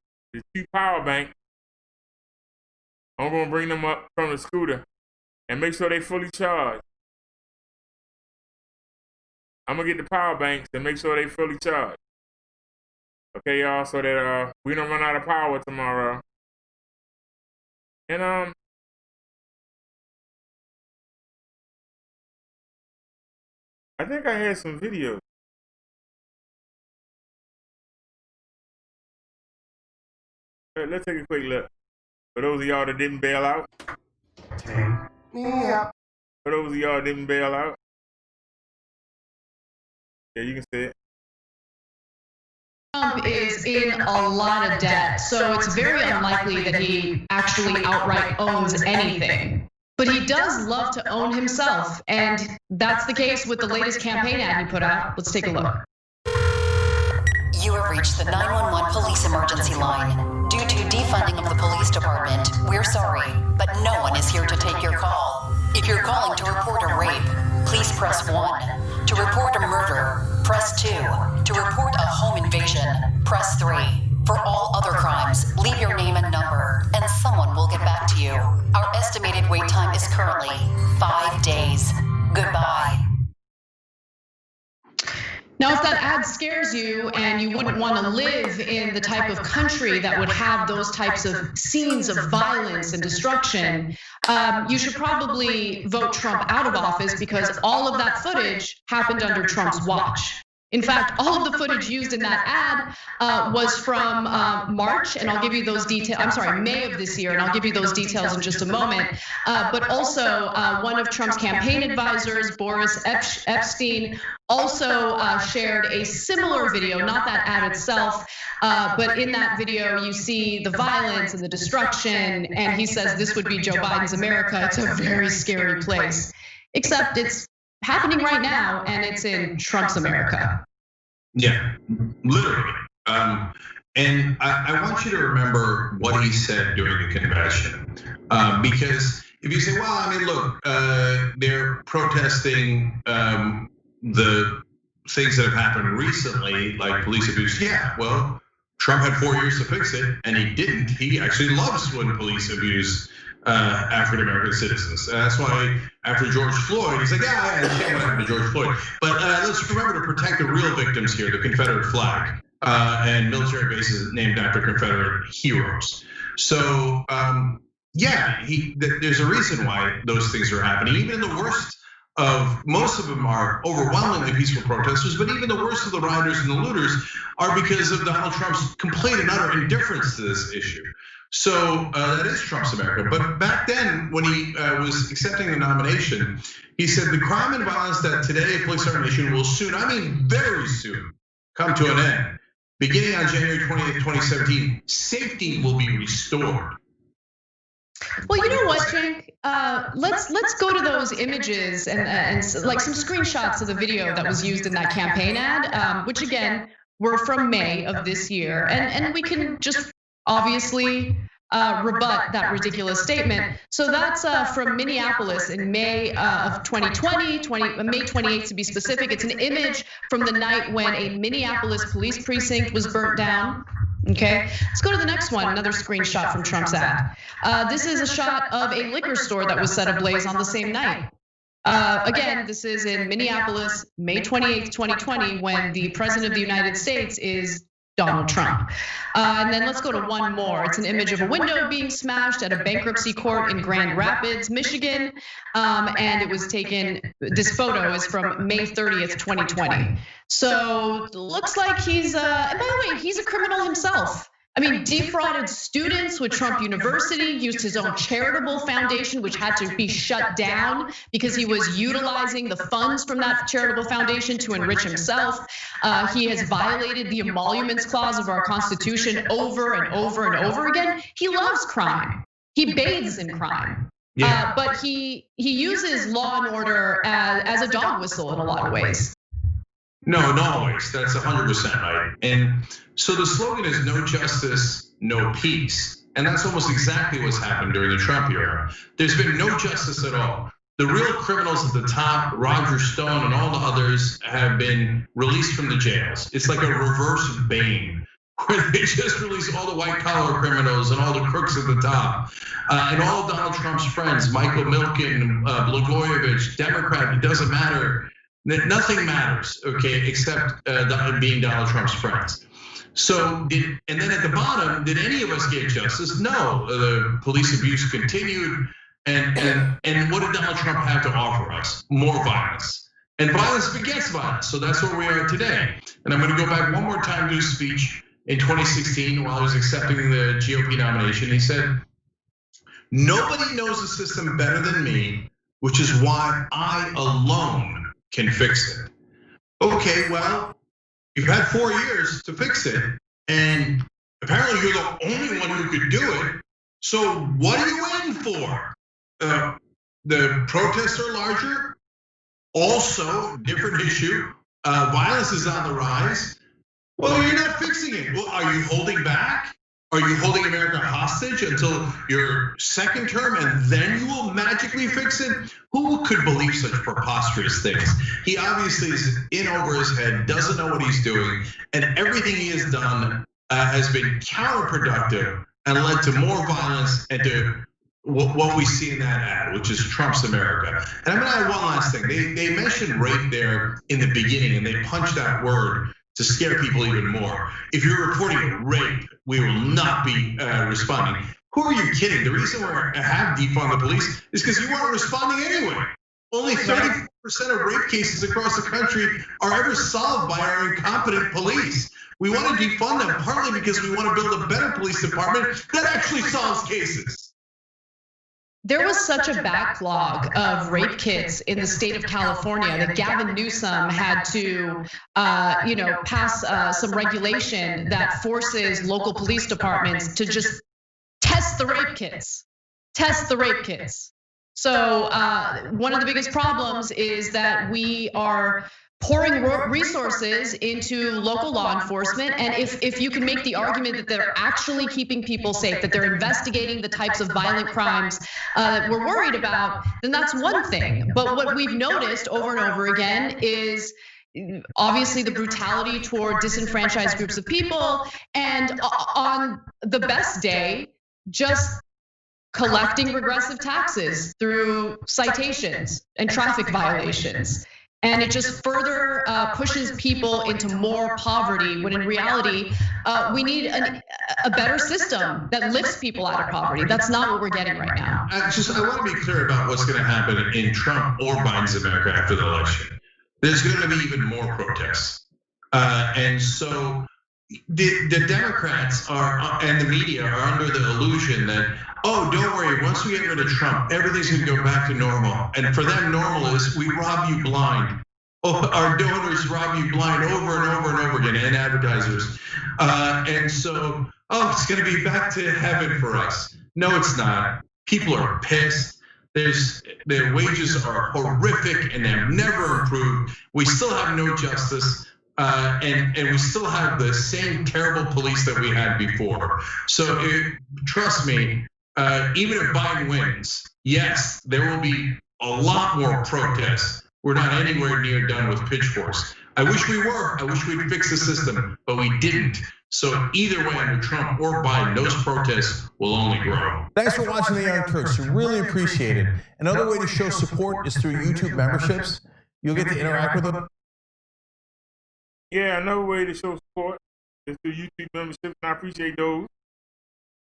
A: 2 power banks. I'm gonna bring them up from the scooter and make sure they fully charged. I'm gonna get the power banks and make sure they fully charged. Okay, y'all, so that we don't run out of power tomorrow. And I think I had some videos. Let's take a quick look. For those of y'all that didn't bail out.
K: Yeah.
A: For those of y'all that didn't bail out. Yeah, you can see it.
L: Trump is in a lot of debt, so it's very unlikely that he actually outright owns anything. But he does love to own himself, and that's the case with the latest campaign ad he put out. Let's take a look.
M: You have reached the 911 police emergency line. Due to defunding of the police department, we're sorry, but no one is here to take your call. If you're calling to report a rape, please press 1. To report a murder, press 2. To report a home invasion, press 3. For all other crimes, leave your name and number, and someone will get back to you. Our estimated wait time is currently 5 days. Goodbye.
L: Now, if that ad scares you and you wouldn't want to live in the type of country that would have those types of scenes of violence and destruction, you should probably vote Trump out of office because all of that footage happened under Trump's watch. In fact, all of the footage used in that ad was from March, and I'll give you those details. I'm sorry, May of this year, and I'll give you those details in just a moment. But also, one of Trump's campaign advisors, Boris Epstein, also shared a similar video, not that ad itself, but in that video you see the violence and the destruction, and he says this would be Joe Biden's America. It's a very scary place, except it's happening right now, and it's in Trump's America.
N: Yeah, literally. And I want you to remember what he said during the convention, because if you say, well, I mean, look, they're protesting the things that have happened recently, like police abuse. Yeah, well, Trump had 4 years to fix it, and he didn't. He actually loves when police abuse African American citizens. That's why after George Floyd, he's like, yeah, I understand what happened to George Floyd. But let's remember to protect the real victims here, the Confederate flag, and military bases named after Confederate heroes. So yeah, there's a reason why those things are happening. Even in the worst of, most of them are overwhelmingly peaceful protesters, but even the worst of the rioters and the looters are because of Donald Trump's complete and utter indifference to this issue. So that is Trump's America. But back then, when he was accepting the nomination, he said the crime and violence that today plagues our nation will soon, I mean very soon, come to an end. Beginning on January 20th, 2017, safety will be restored.
L: Well, you know what, Jake? Let's go to those images and like some screenshots of the video that was used in that campaign ad, which again were from May of this year, and we can just obviously rebut that ridiculous statement. So that's from Minneapolis in May of 2020, May 28th to be specific. It's an image from the night when a Minneapolis police precinct was burnt down. Okay, let's go to the next one, another screenshot from Trump's ad. This is a shot of a liquor store that was set ablaze on the same night. Again, this is in Minneapolis, May 28th, 2020, when the president of the United States is Donald Trump. And then let's go to one more. It's an image of a window being smashed at a bankruptcy court in Grand Rapids, Michigan. And it was taken, this photo is from May 30th, 2020. So looks like he's, and by the way, he's a criminal himself. I mean, defrauded students with Trump University, used his own charitable foundation, which had to be shut down because he was utilizing the funds from that charitable foundation to enrich himself. He has violated the emoluments clause of our Constitution over and over and over again. He loves crime. He bathes in crime. Yeah. But he uses law and order as a dog whistle in a lot of ways.
N: No, not always. That's 100% right. And so the slogan is no justice, no peace. And that's almost exactly what's happened during the Trump era. There's been no justice at all. The real criminals at the top, Roger Stone and all the others, have been released from the jails. It's like a reverse Bane, where they just release all the white collar criminals and all the crooks at the top. And all of Donald Trump's friends, Michael Milken, Blagojevich, Democrat, it doesn't matter. Nothing matters, okay, except being Donald Trump's friends. So, and then at the bottom, did any of us get justice? No, the police abuse continued. And what did Donald Trump have to offer us? More violence. And violence begets violence. So that's where we are today. And I'm going to go back one more time to his speech in 2016 while he was accepting the GOP nomination. He said, "Nobody knows the system better than me, which is why I alone can fix it." Okay, well, you've had 4 years to fix it. And apparently you're the only one who could do it. So what are you waiting for? The protests are larger. Also, different issue. Violence is on the rise. Well, you're not fixing it. Well, are you holding back? Are you holding America hostage until your second term and then you will magically fix it? Who could believe such preposterous things? He obviously is in over his head, doesn't know what he's doing, and everything he has done has been counterproductive and led to more violence and to what we see in that ad, which is Trump's America. And I'm gonna add one last thing. They mentioned rape there in the beginning, and they punched that word to scare people even more. If you're reporting rape, we will not be responding. Who are you kidding? The reason we have defund the police is because you weren't responding anyway. Only 30% of rape cases across the country are ever solved by our incompetent police. We want to defund them partly because we want to build a better police department that actually solves cases.
L: There was such a backlog of rape kits in the state of California that Gavin Newsom had to, pass some regulation that forces local police departments to just test the rape kits. So one of the biggest problems is that we are pouring resources into local law enforcement, and if you can make the argument that they're actually keeping people safe, that they're investigating the types of violent crimes that we're worried about, then that's one thing. But what we've noticed over and over again is obviously the brutality toward disenfranchised groups of people, and on the best day, just collecting regressive taxes through citations and traffic violations. And it just further pushes people into more poverty, when in reality, we need a better system that lifts people out of poverty. That's not what we're getting right now.
N: I want to be clear about what's going to happen in Trump or Biden's America after the election. There's going to be even more protests. And so the Democrats and the media are under the illusion that, oh, don't worry, once we get rid of Trump, everything's gonna go back to normal. And for them, normal is we rob you blind. Oh, our donors rob you blind over and over and over again, and advertisers. And so, it's gonna be back to heaven for us. No, it's not. People are pissed. Their wages are horrific and they've never improved. We still have no justice. And we still have the same terrible police that we had before. So trust me, even if Biden wins, yes, there will be a lot more protests. We're not anywhere near done with pitchforks. I wish we were. I wish we'd fix the system, but we didn't. So either way, under Trump or Biden, those protests will only grow.
C: Thanks for watching The Young Turks. We really appreciate it. Another way to show support is through YouTube memberships. You'll get to interact with them.
A: Yeah, another way to show support is through YouTube membership, and I appreciate those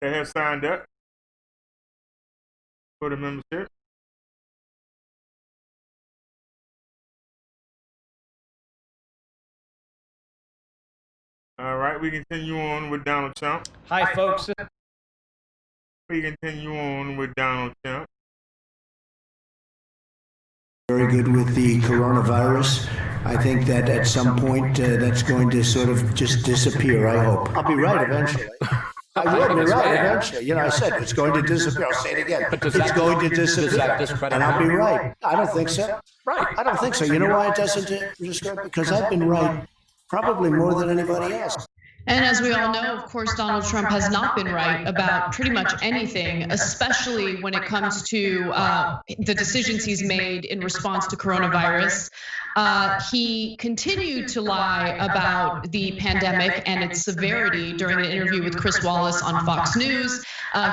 A: that have signed up for the membership. All right, we continue on with Donald Trump.
G: Hi, folks.
A: We continue on with Donald Trump.
K: Very good with the coronavirus. I think that at some point that's going to sort of just disappear, I hope. I'll be right eventually. I will be right eventually. I said it's going to disappear. I'll say it again. It's going to disappear. And I'll be right. I don't think so. Right. I don't think so. You know why it doesn't disappear? Because I've been right probably more than anybody else.
L: And as we all know, of course, Donald Trump has not been right about pretty much anything, especially when it comes to the decisions he's made in response to coronavirus. He continued to lie about the pandemic and its severity during an interview with Chris Wallace on Fox News.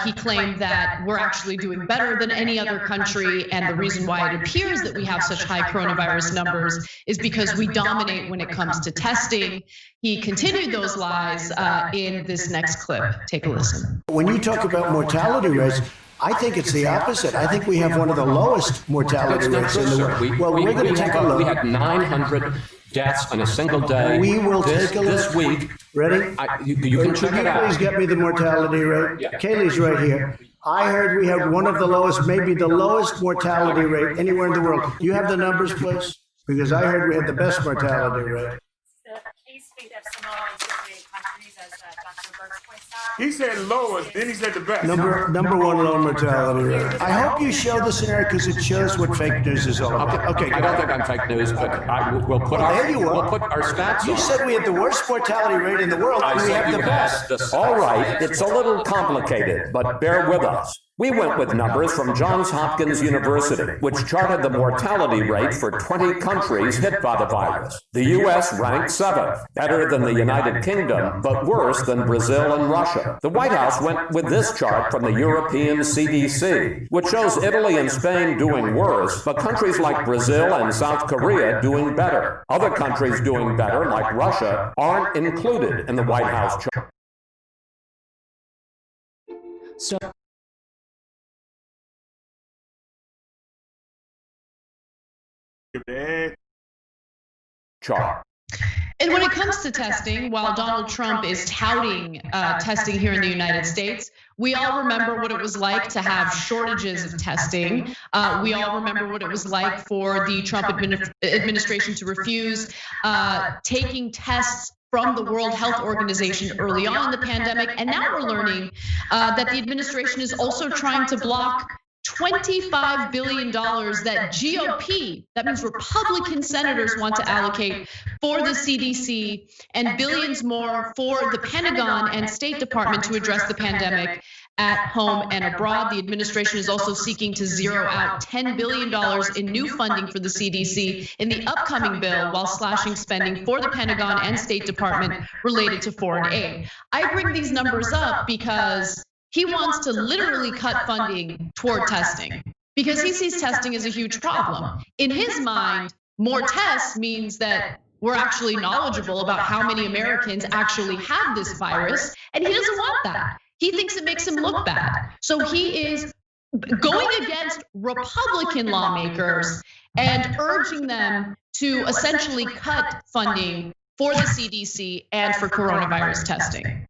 L: He claimed that we're actually doing better than any other country, and the reason why it appears that we have such high coronavirus numbers is because we dominate when it comes to testing. He continued those lies in this next clip. Take a listen.
K: When you talk about mortality rates, I think it's the opposite. I think we have one of the lowest mortality rates in the world. Well, we're going to take a look.
O: We had 900 deaths on a single day.
K: We will take a look.
O: This week.
K: Ready?
O: You can check it out.
K: Please get me the mortality rate. Yeah. Kaylee's right here. I heard we have one of the lowest, maybe the lowest mortality rate anywhere in the world. Do you have the numbers, please? Because I heard we had the best mortality rate.
A: He said lowest, then he said the best.
K: Number one low mortality rate. I hope you show the scenario because it shows what fake news is all about. Okay,
O: I don't think I'm fake news, but we'll put our stats on.
K: You said we had the worst mortality rate in the world, and we have the best.
P: All right, it's a little complicated, but bear with us. We went with numbers from Johns Hopkins University, which charted the mortality rate for 20 countries hit by the virus. The U.S. ranked 7th, better than the United Kingdom, but worse than Brazil and Russia. The White House went with this chart from the European CDC, which shows Italy and Spain doing worse, but countries like Brazil and South Korea doing better. Other countries doing better, like Russia, aren't included in the White House chart.
L: Chart. And when it comes to testing, while Donald Trump is touting testing here in the United States, we all remember what it was like to have shortages of testing. We all remember what it was like for the Trump administration to refuse taking tests from the World Health Organization early on in the pandemic. And now we're learning that the administration is also trying to block $25 billion that GOP, that means Republican senators, want to allocate for the CDC, and billions more for the Pentagon and State Department to address the pandemic at home and abroad. The administration is also seeking to zero out $10 billion in new funding for the CDC in the upcoming bill, while slashing spending for the Pentagon and State Department related to foreign aid. I bring these numbers up because he wants to literally cut funding toward testing because he sees testing as a huge problem. In his mind, more tests means that we're actually knowledgeable about how many Americans actually have this virus, and he doesn't want that. He thinks it makes him look bad. So he is going against Republican lawmakers and urging them to essentially cut funding for the CDC and for coronavirus testing.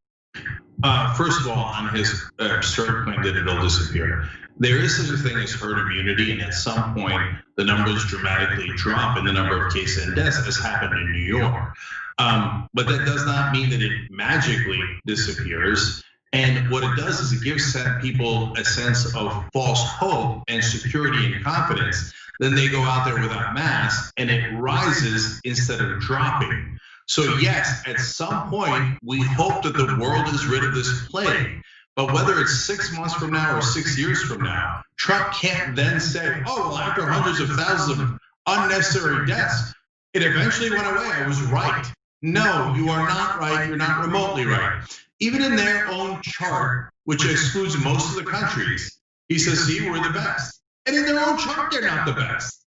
N: First of all, on his absurd claim that it'll disappear, there is such a thing as herd immunity, and at some point, the numbers dramatically drop in the number of cases and deaths, as happened in New York. But that does not mean that it magically disappears. And what it does is it gives people a sense of false hope and security and confidence. Then they go out there without masks, and it rises instead of dropping. So yes, at some point, we hope that the world is rid of this plague. But whether it's 6 months from now or 6 years from now, Trump can't then say, oh, well, after hundreds of thousands of unnecessary deaths, it eventually went away. I was right. No, you are not right. You're not remotely right. Even in their own chart, which excludes most of the countries, he says, see, we're the best. And in their own chart, they're not the best.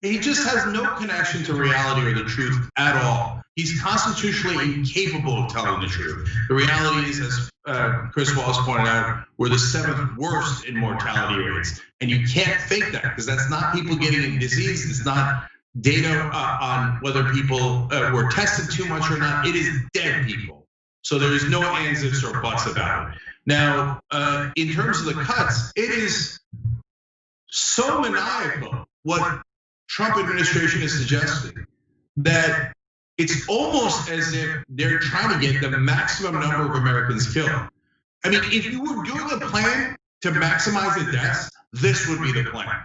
N: He just has no connection to reality or the truth at all. He's constitutionally incapable of telling the truth. The reality is, as Chris Wallace pointed out, we're the 7th worst in mortality rates. And you can't fake that, because that's not people getting a disease. It's not data on whether people were tested too much or not. It is dead people. So there is no ands, ifs, or buts about it. Now, in terms of the cuts, it is so maniacal what Trump administration is suggesting that it's almost as if they're trying to get the maximum number of Americans killed. I mean, if you were doing a plan to maximize the deaths, this would be the plan.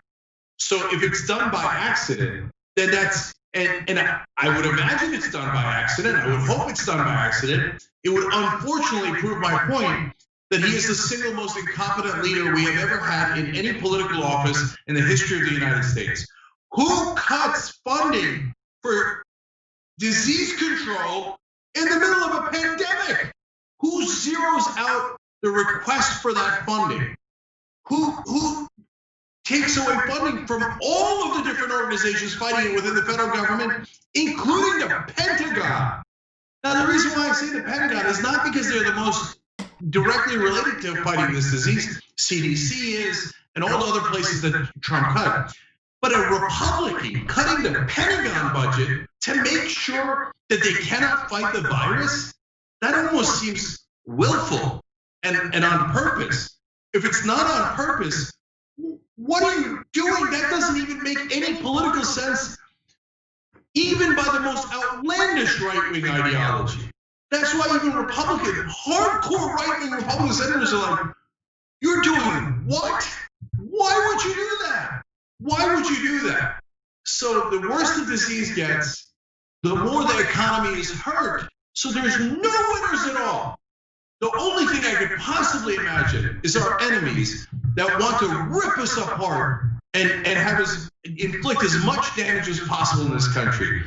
N: So if it's done by accident, then that's And I would imagine it's done by accident. I would hope it's done by accident. It would unfortunately prove my point that he is the single most incompetent leader we have ever had in any political office in the history of the United States. Who cuts funding for disease control in the middle of a pandemic? Who zeroes out the request for that funding? Who takes away funding from all of the different organizations fighting it within the federal government, including the Pentagon? Now, the reason why I say the Pentagon is not because they're the most directly related to fighting this disease. CDC is, and all the other places that Trump cut. But a Republican cutting the Pentagon budget to make sure that they cannot fight the virus, that almost seems willful and on purpose. If it's not on purpose, what are you doing? That doesn't even make any political sense, even by the most outlandish right-wing ideology. That's why even Republican, hardcore right-wing Republican senators are like, you're doing what? Why would you do that? Why would you do that? So the worse the disease gets, the more the economy is hurt. So there's no winners at all. The only thing I could possibly imagine is our enemies that want to rip us apart and have us inflict as much damage as possible in this country.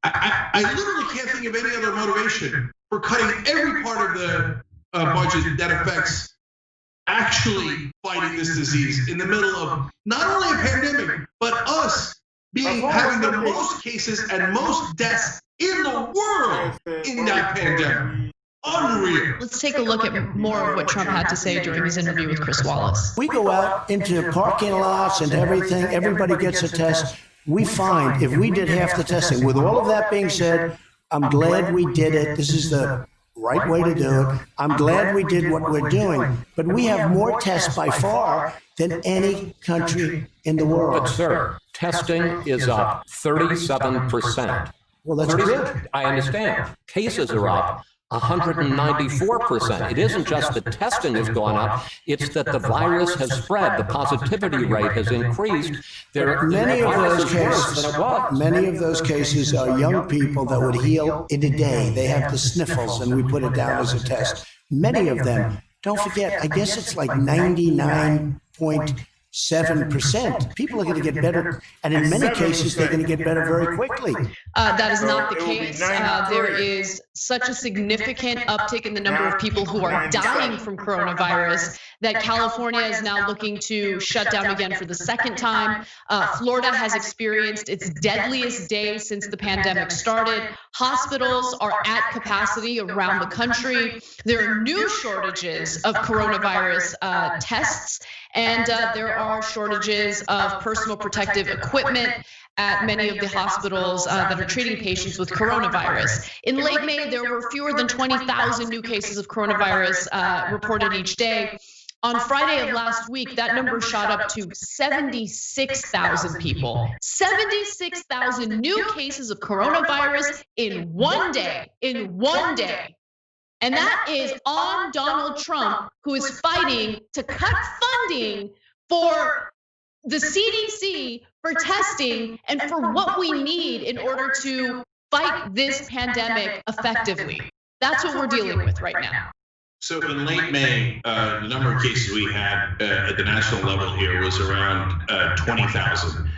N: I literally can't think of any other motivation for cutting every part of the budget that affects actually fighting this disease in the middle of not only a pandemic, but us having the most cases and most deaths in the world in that pandemic. Unreal.
L: Let's take a look at more of what Trump had to say during his interview with Chris Wallace.
K: We go out into parking lots and everything, everybody gets a test. We find if we did half the testing, with all of that being said, I'm glad we did it. This is the right way to do it. I'm glad we did what we're doing, but we have more tests by far than any country in the world.
P: But sir, testing is up 37%.
K: Well, that's good.
P: I understand. Cases are up 194%. It isn't just that testing has gone up, it's that the virus has spread, the positivity rate has increased.
K: Many of those cases are young people that would heal in a day. They have the sniffles and we put it down as a test. Many of them, don't forget, I guess it's like 99.7%. People are going to get better, and in many cases, they're going to get better very quickly.
L: That is not the case. There is such a significant uptick in the number of people who are dying from coronavirus that California is now looking to shut down again for the second time. Florida has experienced its deadliest day since the pandemic started. Hospitals are at capacity around the country. There are new shortages of coronavirus tests, and there are shortages of personal protective equipment at many of the hospitals that are treating patients with coronavirus. In late May, there were fewer than 20,000 new cases of coronavirus reported each day. On Friday of last week, that number shot up to 76,000 people. 76,000 new cases of coronavirus in one day. And that is on Donald Trump, who is fighting to cut funding for the CDC, for testing, and for what we need in order to fight this pandemic effectively. That's what we're dealing with right now.
N: So in late May, the number of cases we had at the national level here was around 20,000.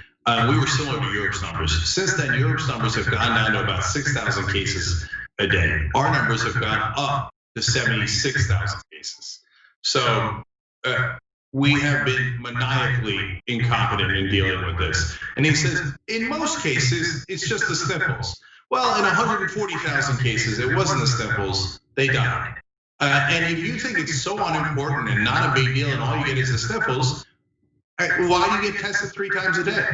N: We were similar to Europe's numbers. Since then, Europe's numbers have gone down to about 6,000 cases a day. Our numbers have gone up to 76,000 cases. So we have been maniacally incompetent in dealing with this. And he says, in most cases, it's just the sniffles. Well, in 140,000 cases, it wasn't the sniffles, they died. And if you think it's so unimportant and not a big deal and all you get is the sniffles, why do you get tested 3 times a day?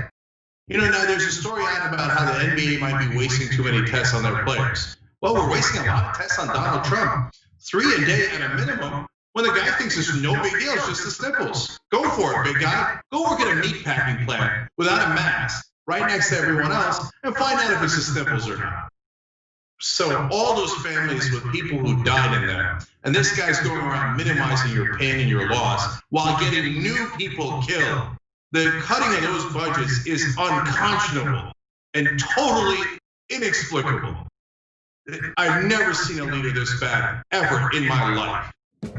N: You know, now there's a story out about how the NBA might be wasting too many tests on their players. Well, we're wasting a lot of tests on Donald Trump. 3 a day at a minimum, when the guy thinks it's no big deal, it's just the sniffles. Go for it, big guy. Go work at a meat packing plant without a mask, right next to everyone else, and find out if it's the sniffles or not. So all those families with people who died in there, and this guy's going around minimizing your pain and your loss while getting new people killed. The cutting of those budgets is unconscionable. and totally inexplicable. I've never seen a leader this bad ever in my life.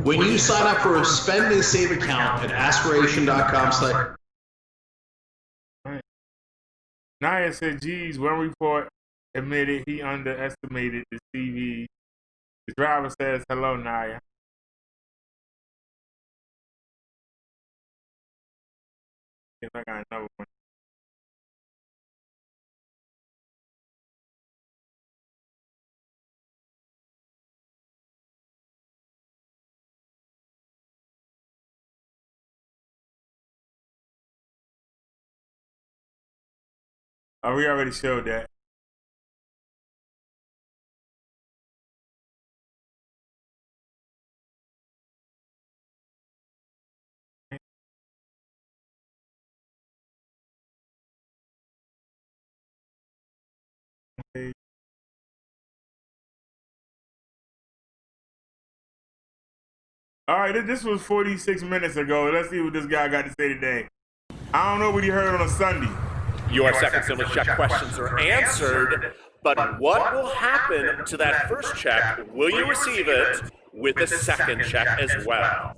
Q: When you sign up for a spend and save account at aspiration.com/.
A: Naya said, geez, one report admitted he underestimated the CV. The driver says, hello, Naya. If I got another one. Oh, we already showed that. Okay. All right, this was 46 minutes ago. Let's see what this guy got to say today. I don't know what he heard on a Sunday.
R: Your second stimulus check questions are answered, but what will happen to that first check? Will you receive it with a second check as well?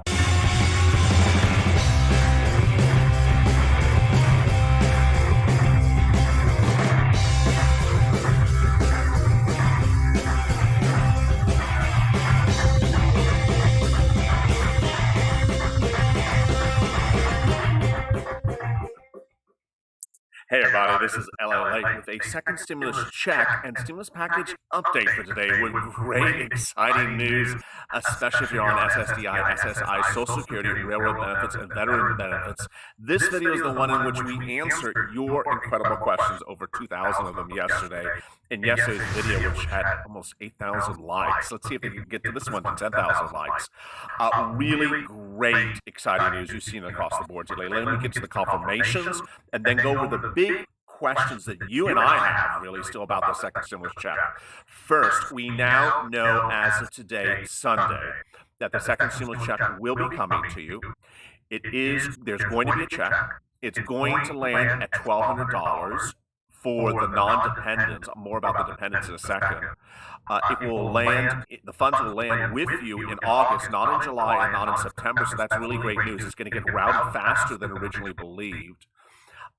R: Hey everybody, this is LLA with a second stimulus check and stimulus package update for today with great exciting news, especially if you're on SSDI, SSI, Social Security, Railroad benefits, and veteran benefits. This video is the one in which we answer your incredible questions, over 2,000 of them yesterday. In yesterday's video, which had almost 8,000 likes. Let's see if we can get to this one to 10,000 likes. Really great, exciting news you've seen across the board today. Let me get to the confirmations and then go over the big questions that you and I have really still about the second stimulus check. First, we now know as of today, Sunday, that the second stimulus check will be coming to you. There's going to be a check. It's going to land at $1,200 for the non-dependents. More about the dependents in a second. It will land, the funds will land with you in August, not in July and not in September, so that's really great news. It's going to get routed faster than originally believed.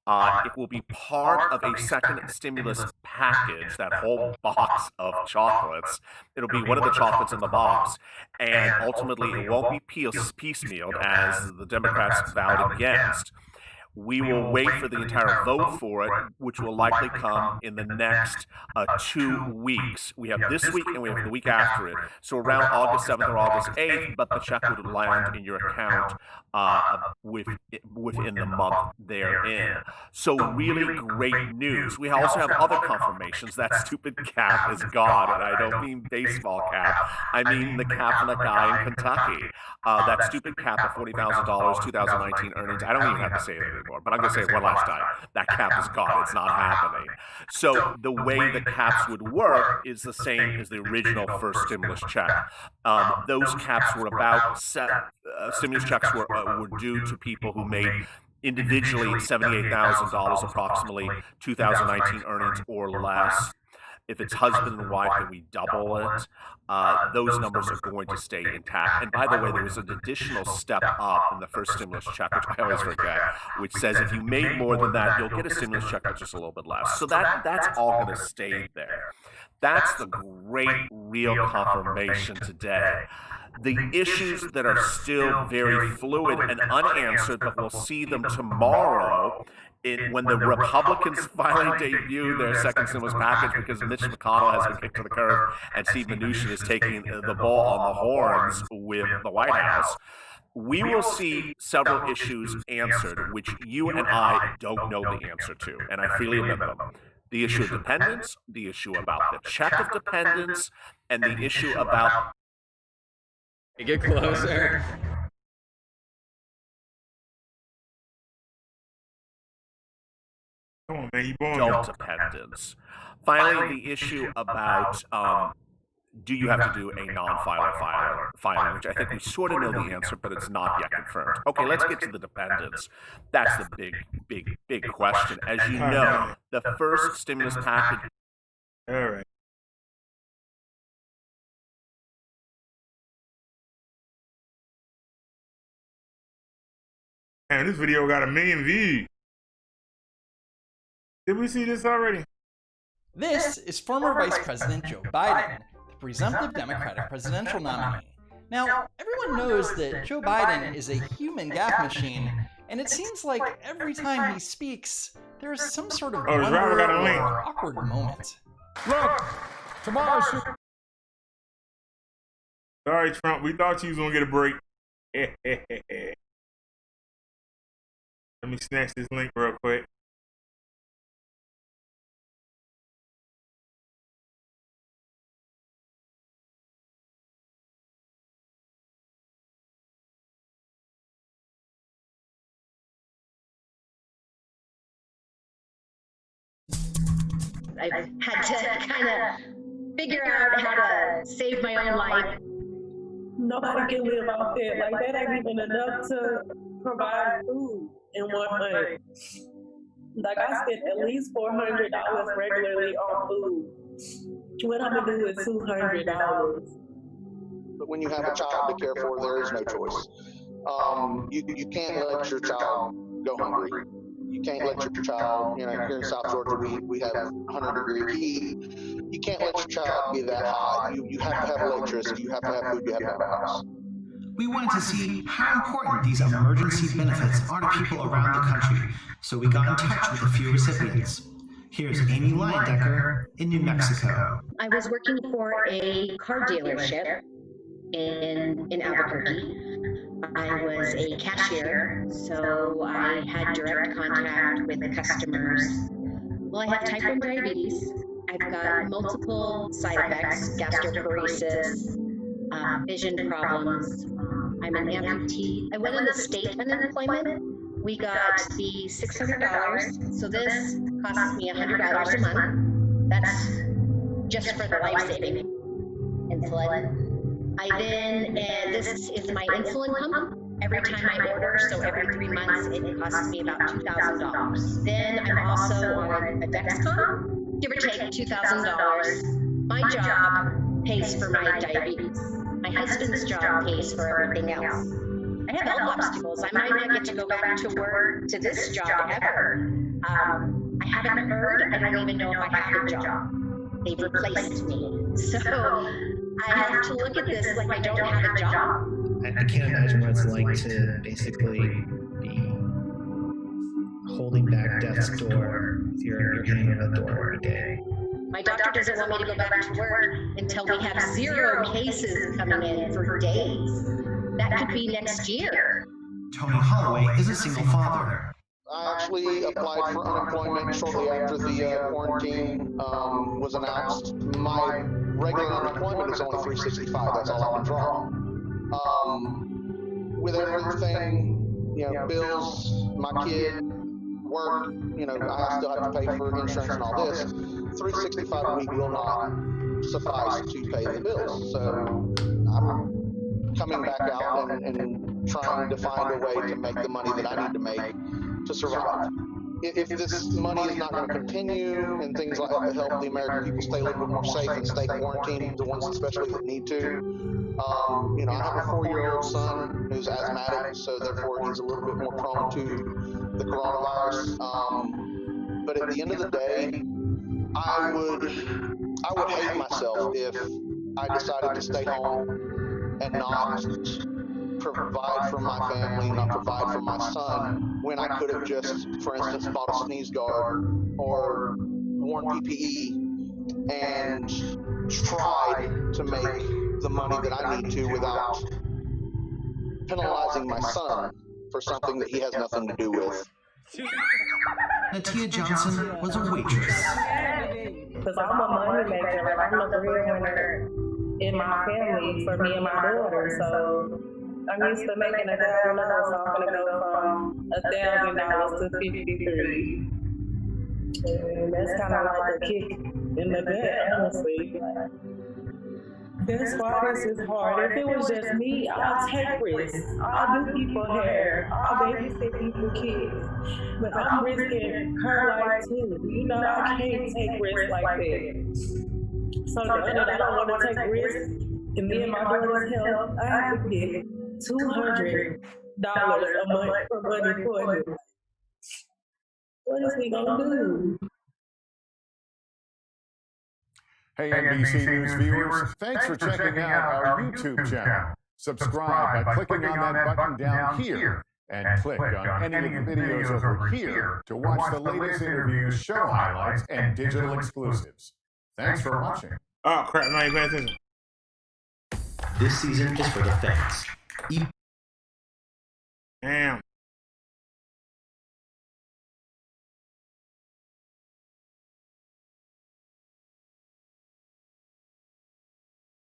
R: It will be part of a second stimulus package, that whole box of chocolates. It'll be one of the chocolates in the box, and ultimately it won't be piecemealed as the Democrats vowed against. We will wait for the entire vote for it, which will likely come in the next 2 weeks. We have this week and we have the week after it. So around August 7th or August 8th, but the check would land in your account within the month therein. So really great news. We also have other confirmations. That stupid cap is gone, and I don't mean baseball cap. I mean the cap on the guy in Kentucky. That stupid cap of $40,000, 2019 earnings. I don't even have to say it anymore, but I'm going to say it one last time. That cap is gone. It's not happening. So the way the caps would work is the same as the original first stimulus check. Those caps were about stimulus checks were due to people who made individually $78,000 approximately 2019 earnings or less. If it's husband and wife, then we double it. Those numbers are going to stay intact. And by the way, there was an additional step up in the first stimulus check, which I always forget, which says if you made more than that, you'll get a stimulus check that's just a little bit less. So that's all going to stay there. That's the great real confirmation today. The issues that are still very fluid and unanswered, but we'll see them tomorrow when the Republicans finally debut their second stimulus package, because Mitch McConnell has been kicked to the curb and Steve Mnuchin is taking the bull on the horns with the White House. We will see several issues answered, which you and I don't know the answer to, and I freely admit them. The issue of dependence, the issue about the check of dependence, and the issue about...
S: Get closer.
A: Come on, man, you born
R: adult dependence. Finally, the issue about do you have to do a non-filer filing, which I think we sort of know the answer, but it's not yet confirmed. Okay, let's get to the dependents. That's the big question. As you know, the first stimulus package.
A: All right. Man, this video got 1 million views. Did we see this already?
T: This is former Vice President Joe Biden, the presumptive Democratic presidential nominee. Now, everyone knows that Joe Biden is a human gaffe machine, and it seems like every time he speaks, there's some sort of wonder or awkward moment.
A: Look, tomorrow. Sorry, Trump. We thought you was gonna get a break. Let me snatch this link real quick.
U: I've had to kind of figure out how to save my own life.
E: Nobody can live off that. Like, that ain't even enough to provide food in 1 month. Like, I spend at least $400 regularly on food. What I'm gonna do with $200?
K: But when you have a child to care for, there is no choice. You can't let your child go hungry. You can't let your child, you know, here in South Georgia, we have 100-degree heat. You can't let your child be that hot. You have to have electricity, you have to have food, you have to have a house.
V: We wanted to see how important these emergency benefits are to people around the country, so we got in touch with a few recipients. Here's Amy Linedecker in New Mexico.
U: I was working for a car dealership in Albuquerque. I was a cashier, so I had direct contact with the customers. Well, I have type 1 diabetes. I've got multiple side effects, gastroparesis, vision problems. I'm an amputee. I went on the state unemployment. We got the $600, so this costs me $100 a month. That's just for the life-saving insulin. I then, this is my insulin pump. Every time I order, so every 3 months, it costs me about $2,000. Then I'm also on a Dexcom, give or take $2,000. My job pays for my diabetes. My husband's job pays for everything else. I have health obstacles. I might not get to go back to work to this job ever. I haven't heard. I don't even know if I have a job. They've replaced me. So I have to look at this like I don't have a job.
V: I can't imagine what it's like to basically be holding back death's door with your hand on the door every day.
U: My doctor doesn't want me to go back to work until we have 0 cases coming in for days. That could be next year.
V: Tony Holloway is a single father.
K: I actually applied for unemployment shortly after the quarantine was announced. My regular unemployment is only $365. That's all I can draw. With everything, you know, bills, my kid, work, you know, I still have to pay for insurance and all this. $365 a week will not suffice to pay the bills. So I'm coming back out and trying to find a way to make the money that I need to make to survive. If this money is not going to continue and things like that help the American people stay a little bit more safe and stay quarantined, the ones especially that need to, you know, I have a 4-year-old son who's asthmatic, so therefore he's a little bit more prone to the coronavirus. But at the end of the day, I would hate myself if I decided to stay home and not provide for my family, not provide for my son, when I could have just, for instance, bought a sneeze guard or worn PPE and tried to make the money that I need to without penalizing my son for something that he has nothing to do with.
V: Natia Johnson was a waitress.
E: Because I'm a money maker, like I'm a breadwinner in my family for me and my daughter, so I'm used to making $1,000, so I'm gonna go from $1,000 to 53. And that's kind of like a kick in the gut, honestly. That's why this is hard. If it was just me, I'll take risks. I'll do people's hair. I'll babysit people's kids. But I'm risking her life too. You know, I can't take risks like that. So the other, I don't want to take risks in me and my daughter's health. I have to get $200 a month for money for you. What is we gonna do?
D: Hey, NBC News viewers, thanks for checking out our YouTube channel. Subscribe by clicking on that button down here and click on any of the videos over here to watch the latest interviews, show highlights, and digital exclusives. Thanks for watching.
A: Oh, crap, now you paying attention.
V: This season is for the fans.
A: Damn.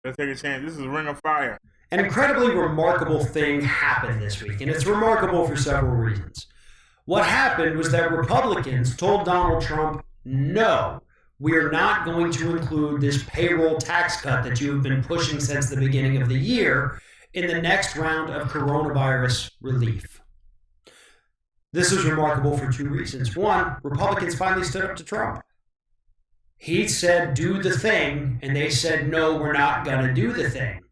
A: Let's take a chance. This is Ring of Fire.
F: An incredibly remarkable thing happened this week, and it's remarkable for several reasons. What happened was that Republicans told Donald Trump, no, we're not going to include this payroll tax cut that you have been pushing since the beginning of the year in the next round of coronavirus relief. This is remarkable for two reasons. One, Republicans finally stood up to Trump. He said, do the thing, and they said, no, we're not going to do the thing.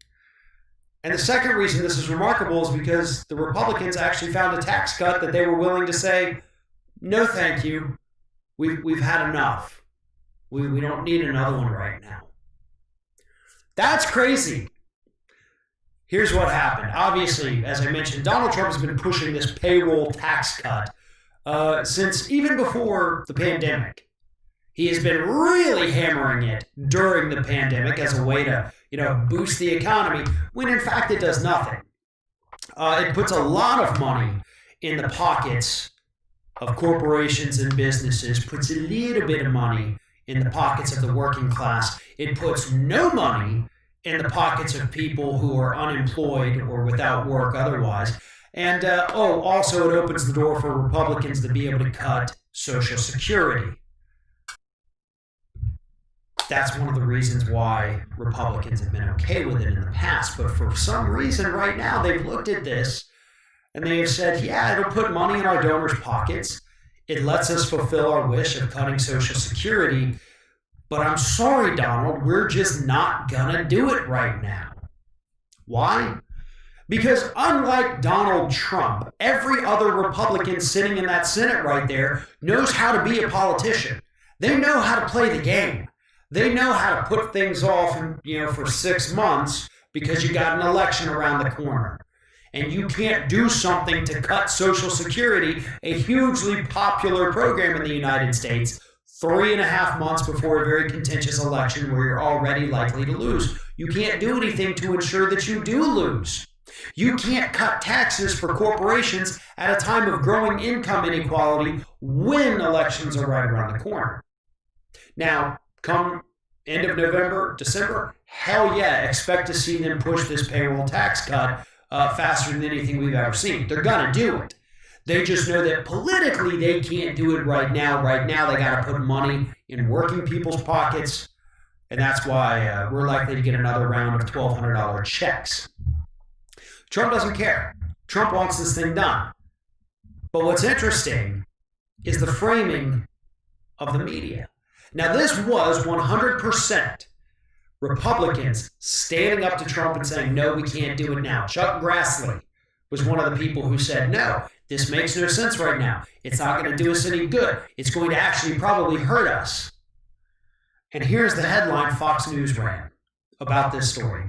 F: And the second reason this is remarkable is because the Republicans actually found a tax cut that they were willing to say, no, thank you. We've had enough. We don't need another one right now. That's crazy. Here's what happened. Obviously, as I mentioned, Donald Trump has been pushing this payroll tax cut since even before the pandemic. He has been really hammering it during the pandemic as a way to, boost the economy, when in fact it does nothing. It puts a lot of money in the pockets of corporations and businesses, puts a little bit of money in the pockets of the working class. It puts no money in the pockets of people who are unemployed or without work otherwise. And, also it opens the door for Republicans to be able to cut Social Security. That's one of the reasons why Republicans have been okay with it in the past. But for some reason right now, they've looked at this and they have said, yeah, it'll put money in our donors' pockets. It lets us fulfill our wish of cutting Social Security. But I'm sorry, Donald, we're just not going to do it right now. Why? Because unlike Donald Trump, every other Republican sitting in that Senate right there knows how to be a politician. They know how to play the game. They know how to put things off, for 6 months because you got an election around the corner. And you can't do something to cut Social Security, a hugely popular program in the United States, 3.5 months before a very contentious election where you're already likely to lose. You can't do anything to ensure that you do lose. You can't cut taxes for corporations at a time of growing income inequality when elections are right around the corner. Now, come end of November, December, hell yeah, expect to see them push this payroll tax cut faster than anything we've ever seen. They're going to do it. They just know that politically they can't do it right now. Right now they got to put money in working people's pockets, and that's why we're likely to get another round of $1,200 checks. Trump doesn't care. Trump wants this thing done. But what's interesting is the framing of the media. Now, this was 100% Republicans standing up to Trump and saying, no, we can't do it now. Chuck Grassley was one of the people who said, no, this makes no sense right now. It's not going to do us any good. It's going to actually probably hurt us. And here's the headline Fox News ran about this story.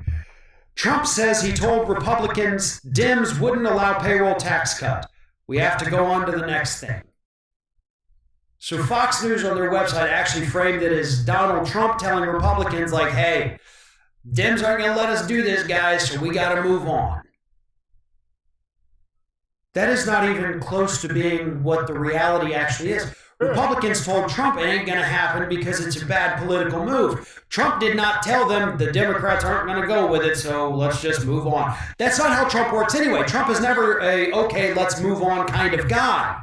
F: Trump says he told Republicans Dems wouldn't allow payroll tax cut. We have to go on to the next thing. So Fox News on their website actually framed it as Donald Trump telling Republicans like, hey, Dems aren't going to let us do this, guys, so we got to move on. That is not even close to being what the reality actually is. Republicans told Trump it ain't going to happen because it's a bad political move. Trump did not tell them the Democrats aren't going to go with it, so let's just move on. That's not how Trump works anyway. Trump is never a, okay, let's move on kind of guy.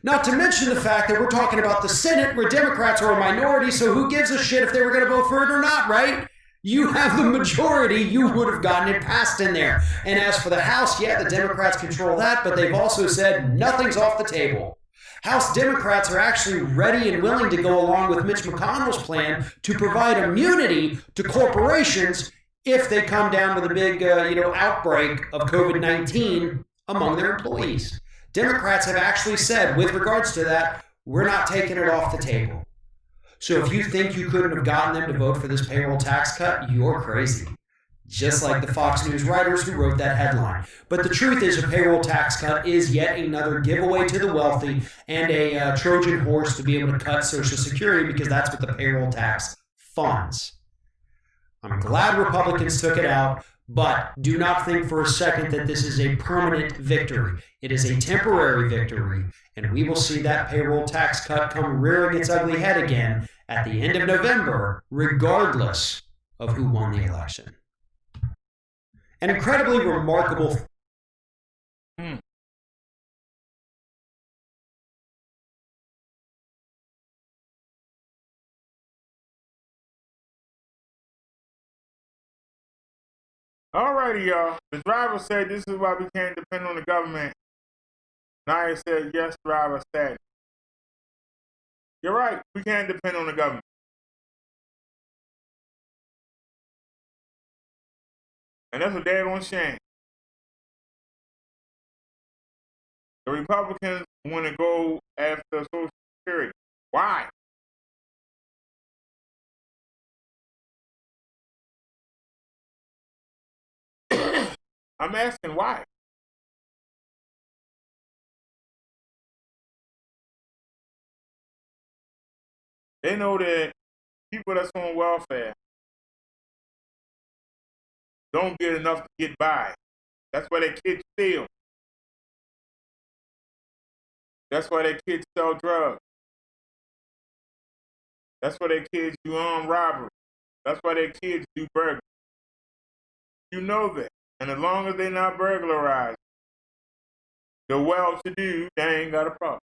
F: Not to mention the fact that we're talking about the Senate where Democrats are a minority, so who gives a shit if they were going to vote for it or not, right? You have the majority, you would have gotten it passed in there. And as for the House, yeah, the Democrats control that, but they've also said nothing's off the table. House Democrats are actually ready and willing to go along with Mitch McConnell's plan to provide immunity to corporations if they come down with a big, outbreak of COVID-19 among their employees. Democrats have actually said, with regards to that, we're not taking it off the table. So if you think you couldn't have gotten them to vote for this payroll tax cut, you're crazy. Just like the Fox News writers who wrote that headline. But the truth is, a payroll tax cut is yet another giveaway to the wealthy and a Trojan horse to be able to cut Social Security, because that's what the payroll tax funds. I'm glad Republicans took it out, but do not think for a second that this is a permanent victory. It is a temporary victory, and we will see that payroll tax cut come rearing its ugly head again at the end of November, regardless of who won the election. An incredibly remarkable.
A: Alrighty, y'all. The driver said this is why we can't depend on the government. Naya said, yes, driver said. You're right. We can't depend on the government. And that's a daggone shame. The Republicans want to go after Social Security. Why? I'm asking why. They know that people that's on welfare don't get enough to get by. That's why their kids steal. That's why their kids sell drugs. That's why their kids do armed robbery. That's why their kids do burglary. You know that. And as long as they're not burglarized, the well-to-do, they ain't got a problem.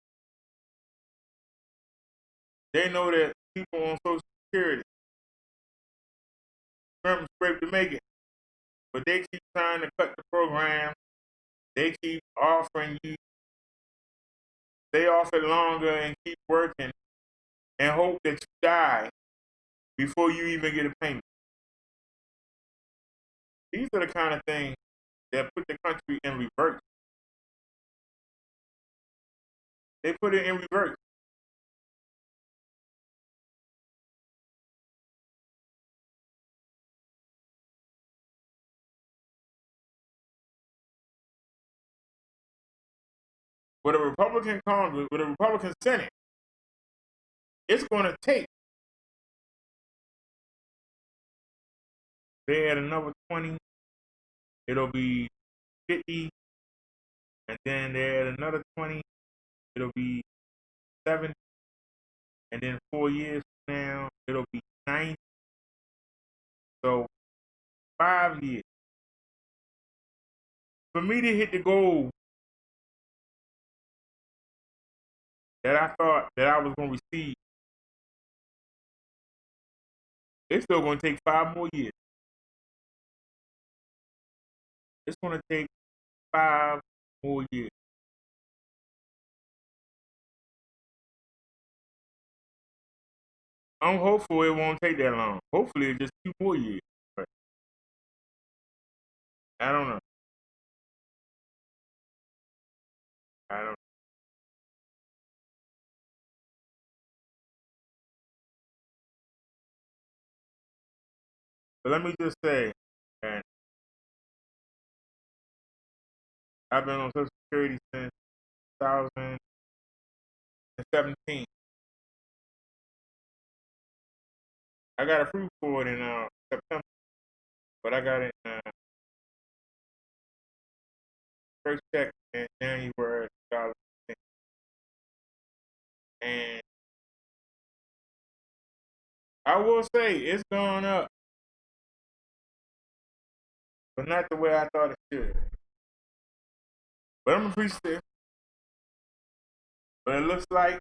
A: They know that people on Social Security scrape to make it. But they keep trying to cut the program. They keep offering you, they offer longer and keep working and hope that you die before you even get a payment. These are the kind of things that put the country in reverse. They put it in reverse. With a Republican Congress, with a Republican Senate, it's going to take. They add another 20, it'll be 50, and then they add another 20, it'll be 70, and then 4 years from now, it'll be 90. So 5 years. For me to hit the goal that I thought that I was going to receive, it's still going to take 5 more years. It's going to take 5 more years. I'm hopeful it won't take that long. Hopefully it's just 2 more years. But I don't know. I don't know. But let me just say, and I've been on Social Security since 2017. I got approved for it in September, but I got it first check in January 2016. And I will say it's gone up, but not the way I thought it should. But I'm appreciative. But it looks like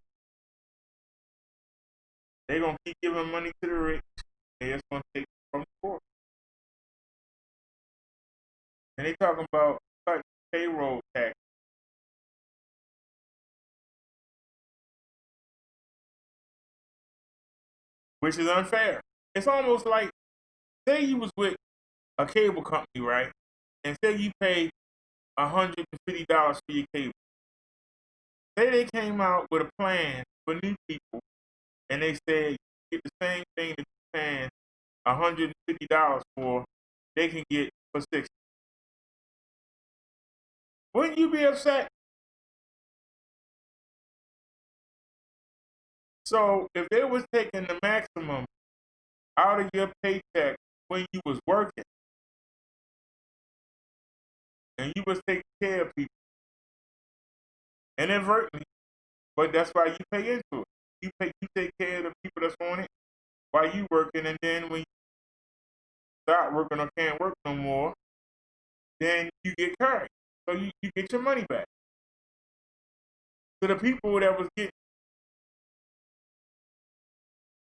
A: they're going to keep giving money to the rich. And it's going to take the from the poor. And they talking about cutting payroll tax. Which is unfair. It's almost like, say you was with a cable company, right? And say you pay $150 for your cable. Say they came out with a plan for new people, and they said you get the same thing that you're paying $150 for, they can get for $60. Wouldn't you be upset? So if they was taking the maximum out of your paycheck when you was working, and you was taking care of people, inadvertently, but that's why you pay into it. You take care of the people that's on it while you working, and then when you start working or can't work no more, then you get carried. So you get your money back. So the people that was getting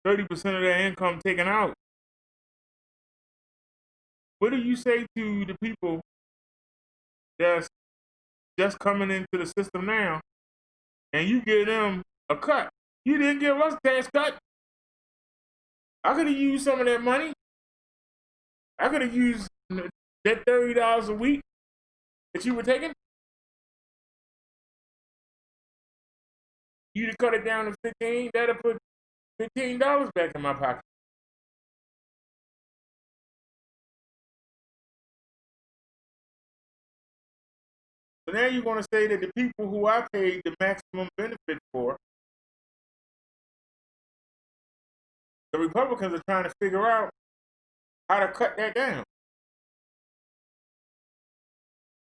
A: 30% of their income taken out, what do you say to the people that's just coming into the system now, and you give them a cut? You didn't give us a tax cut. I could have used some of that money. I could have used that $30 a week that you were taking. You'd have cut it down to 15. That'd put $15 back in my pocket. So now you're going to say that the people who I paid the maximum benefit for, the Republicans are trying to figure out how to cut that down.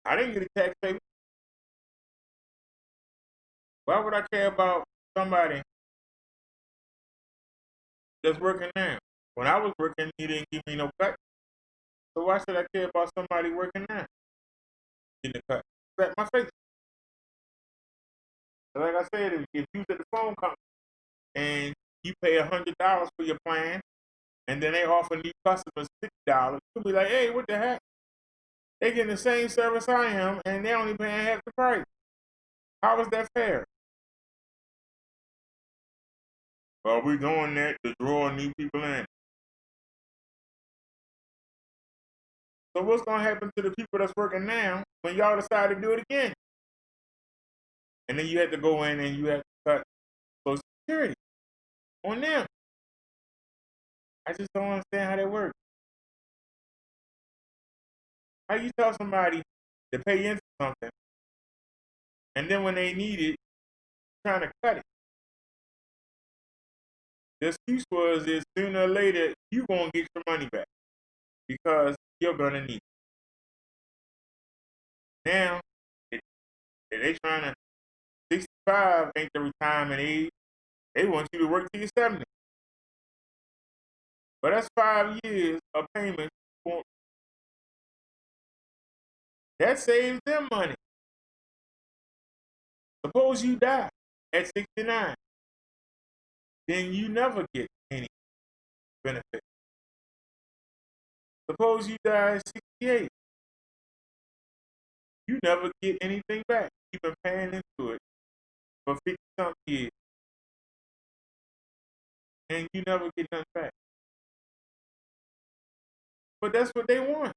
A: I didn't get a tax payment. Why would I care about somebody that's working now? When I was working, you didn't give me no cut. So why should I care about somebody working now getting a cut? Slap my face. Like I said, if you was at the phone company and you pay $100 for your plan, and then they offer new customers $60, you'll be like, hey, what the heck? They getting the same service I am, and they only paying half the price. How is that fair? Well, we're doing that to draw new people in. So what's going to happen to the people that's working now when y'all decide to do it again? And then you have to go in and you have to cut Social Security on them. I just don't understand how that works. How you tell somebody to pay into something, and then when they need it, trying to cut it? The excuse was is sooner or later you're going to get your money back because you're going to need it. Now, if they trying to, 65 ain't the retirement age. They want you to work till you're 70. But that's 5 years of payment. That saves them money. Suppose you die at 69. Then you never get any benefit. Suppose you die at 68. You never get anything back. You've been paying into it for 50-something years. And you never get nothing back. But that's what they want.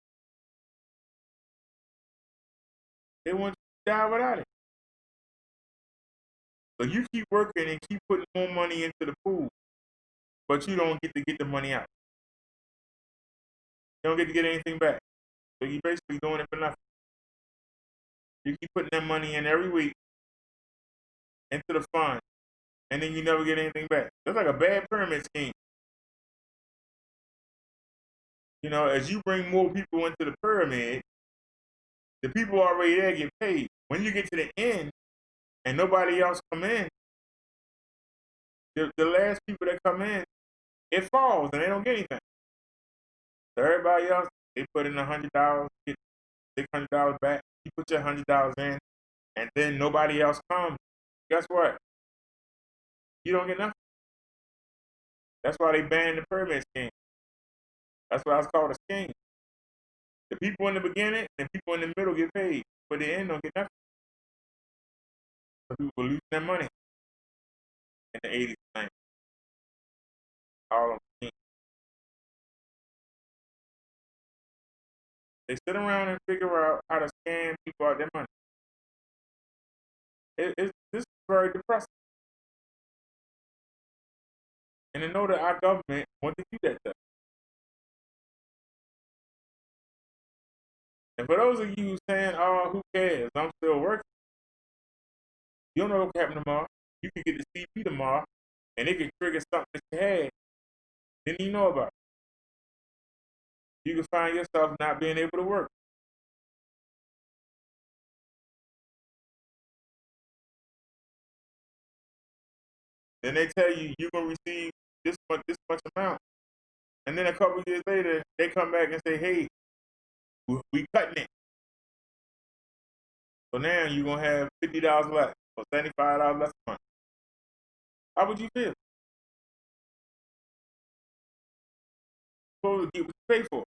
A: They want you to die without it. So you keep working and keep putting more money into the pool, but you don't get to get the money out. You don't get to get anything back. So you're basically doing it for nothing. You keep putting that money in every week into the fund, and then you never get anything back. That's like a bad pyramid scheme. You know, as you bring more people into the pyramid, the people already there get paid. When you get to the end and nobody else come in, the last people that come in, it falls and they don't get anything. So everybody else, they put in $100, get $600 back. You put your $100 in, and then nobody else comes. Guess what? You don't get nothing. That's why they banned the pyramid scheme. That's why it's called a scheme. The people in the beginning and people in the middle get paid, but the end don't get nothing. So people were losing their money in the 80s and 90s. All of them. They sit around and figure out how to scam people out their money. This is very depressing. And to know that our government wants to do that stuff. And for those of you saying, oh, who cares? I'm still working. You don't know what can happen tomorrow. You can get the CP tomorrow, and it can trigger something that you had. Didn't you know about it? You can find yourself not being able to work. Then they tell you you're going to receive this much amount. And then a couple years later, they come back and say, hey, we cutting it. So now you're going to have $50 less or $75 less a month. How would you feel? Supposed to get what you pay for.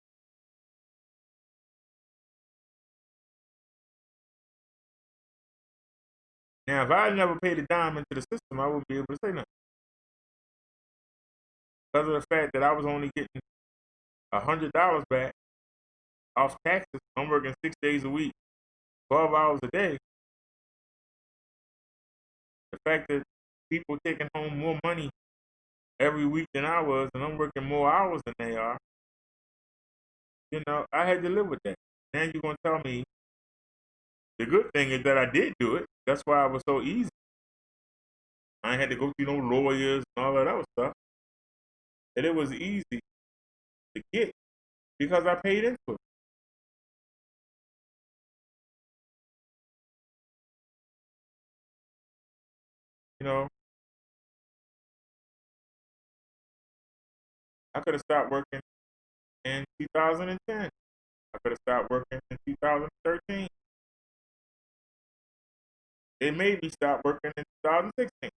A: Now, if I had never paid a dime into the system, I wouldn't be able to say nothing. Because of the fact that I was only getting $100 back off taxes. I'm working 6 days a week, 12 hours a day. The fact that people taking home more money every week than I was, and I'm working more hours than they are, you know, I had to live with that. Now you're going to tell me the good thing is that I did do it. That's why it was so easy. I ain't had to go through no lawyers and all that other stuff. And it was easy to get because I paid into it. You know, I could have stopped working in 2010. I could have stopped working in 2013. It made me stop working in 2016.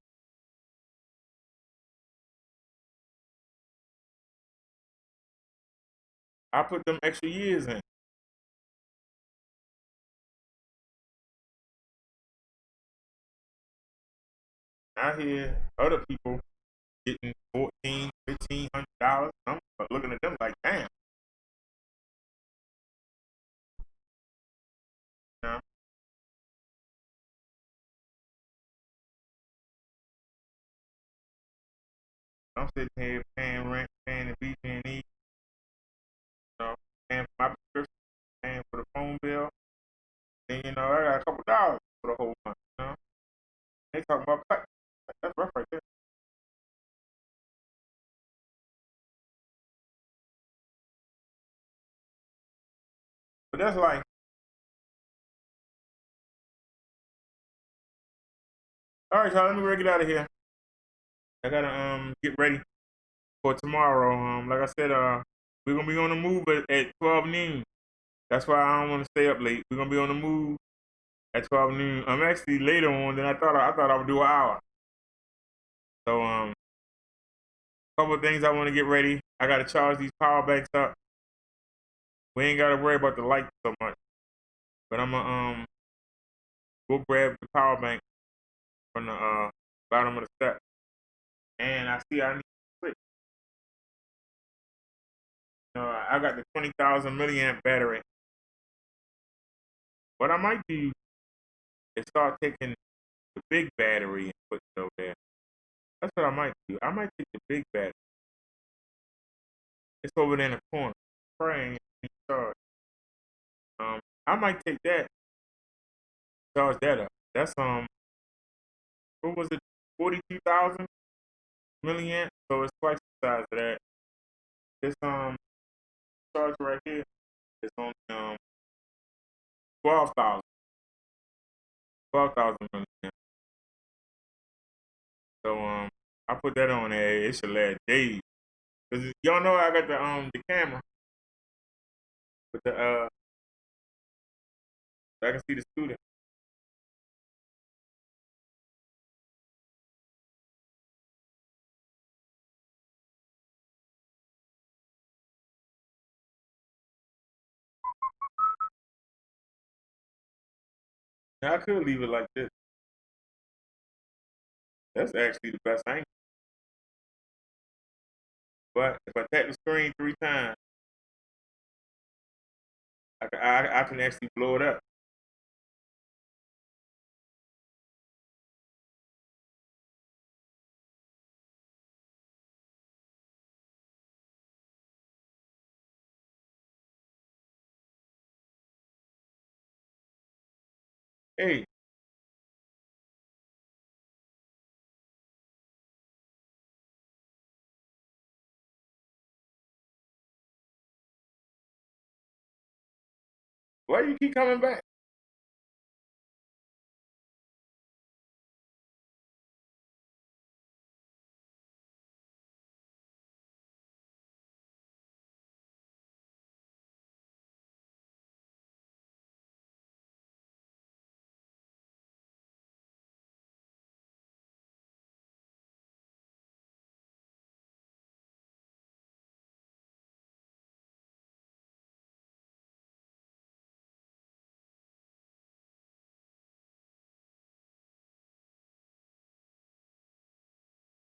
A: I put them extra years in. I hear other people getting $1,400, $1,500. I'm looking at them like, damn. You know? I'm sitting here paying rent, paying the BG&E, you know, paying for my prescription, paying for the phone bill. Then, you know, I got a couple dollars for the whole month, you know. They talking about cut. That's rough right there. But that's like, all right, y'all, let me get out of here. I gotta get ready for tomorrow. Like I said, we're gonna be on the move at 12 noon. That's why I don't want to stay up late. We're gonna be on the move at 12 noon. I'm actually later on than I thought. I thought I would do an hour. So a couple of things I want to get ready. I gotta charge these power banks up. We ain't gotta worry about the lights so much. But I'm gonna go grab the power bank from the bottom of the step. And I see I need to switch. I got the 20,000 milliamp battery. What I might do is start taking the big battery and putting it over there. That's what I might do. I might take the big battery. It's over there in the corner. Praying and charge. I might take that, charge that up. That's what was it? 42,000 milliamp. So it's twice the size of that. This charge right here is on 12,000 milliamp. So I put that on there. It should last days. Cause y'all know I got the camera with the I can see the student. Now, I could leave it like this. That's actually the best angle. But if I tap the screen 3 times, I can actually blow it up. Hey. Why you keep coming back?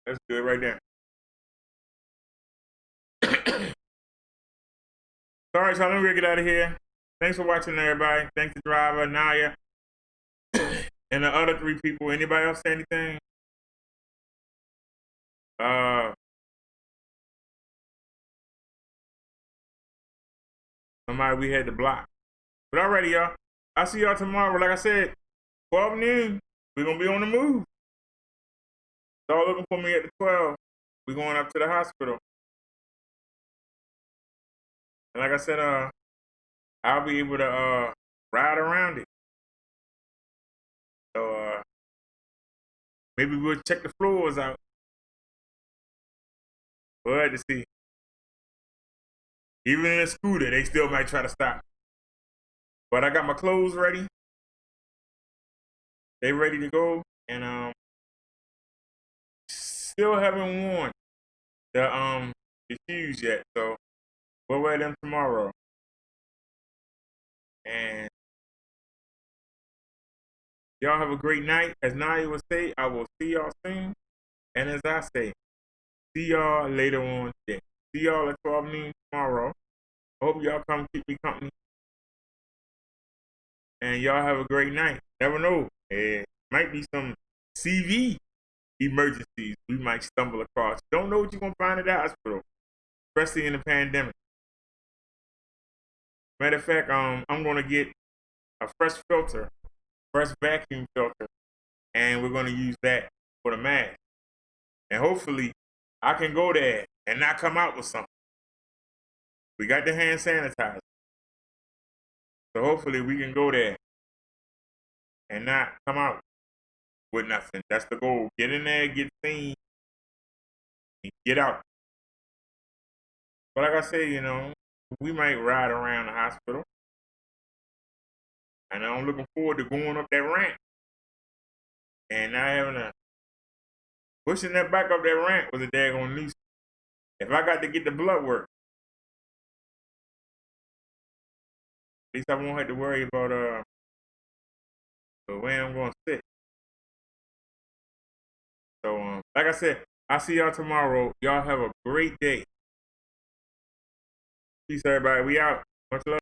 A: That's good right there. All right, so let me get out of here. Thanks for watching, everybody. Thanks to Driver, Naya, and the other 3 people. Anybody else say anything? Somebody we had to block. But alrighty, y'all. I'll see y'all tomorrow. Like I said, 12 noon. We're going to be on the move. Y'all looking for me at the 12. We're going up to the hospital. And like I said, I'll be able to ride around it. So maybe we'll check the floors out. We'll have to see. Even in a scooter, they still might try to stop. But I got my clothes ready. They ready to go. And still haven't worn the shoes yet. So we'll wear them tomorrow. And y'all have a great night. As Naya would say, I will see y'all soon. And as I say, see y'all later on today. See y'all at 12 noon tomorrow. I hope y'all come keep me company. And y'all have a great night. Never know. There might be some CV emergencies we might stumble across. Don't know what you're going to find at the hospital, especially in the pandemic. Matter of fact, I'm going to get a fresh filter, fresh vacuum filter, and we're going to use that for the mask. And hopefully, I can go there and not come out with something. We got the hand sanitizer. So hopefully we can go there and not come out with nothing. That's the goal. Get in there, get seen, and get out. But like I say, you know, we might ride around the hospital. And I'm looking forward to going up that ramp. And not having to pushing that back up that ramp was a daggone nuisance. If I got to get the blood work, at least I won't have to worry about the way I'm going to sit. So, like I said, I'll see y'all tomorrow. Y'all have a great day. Peace, everybody. We out. Much love.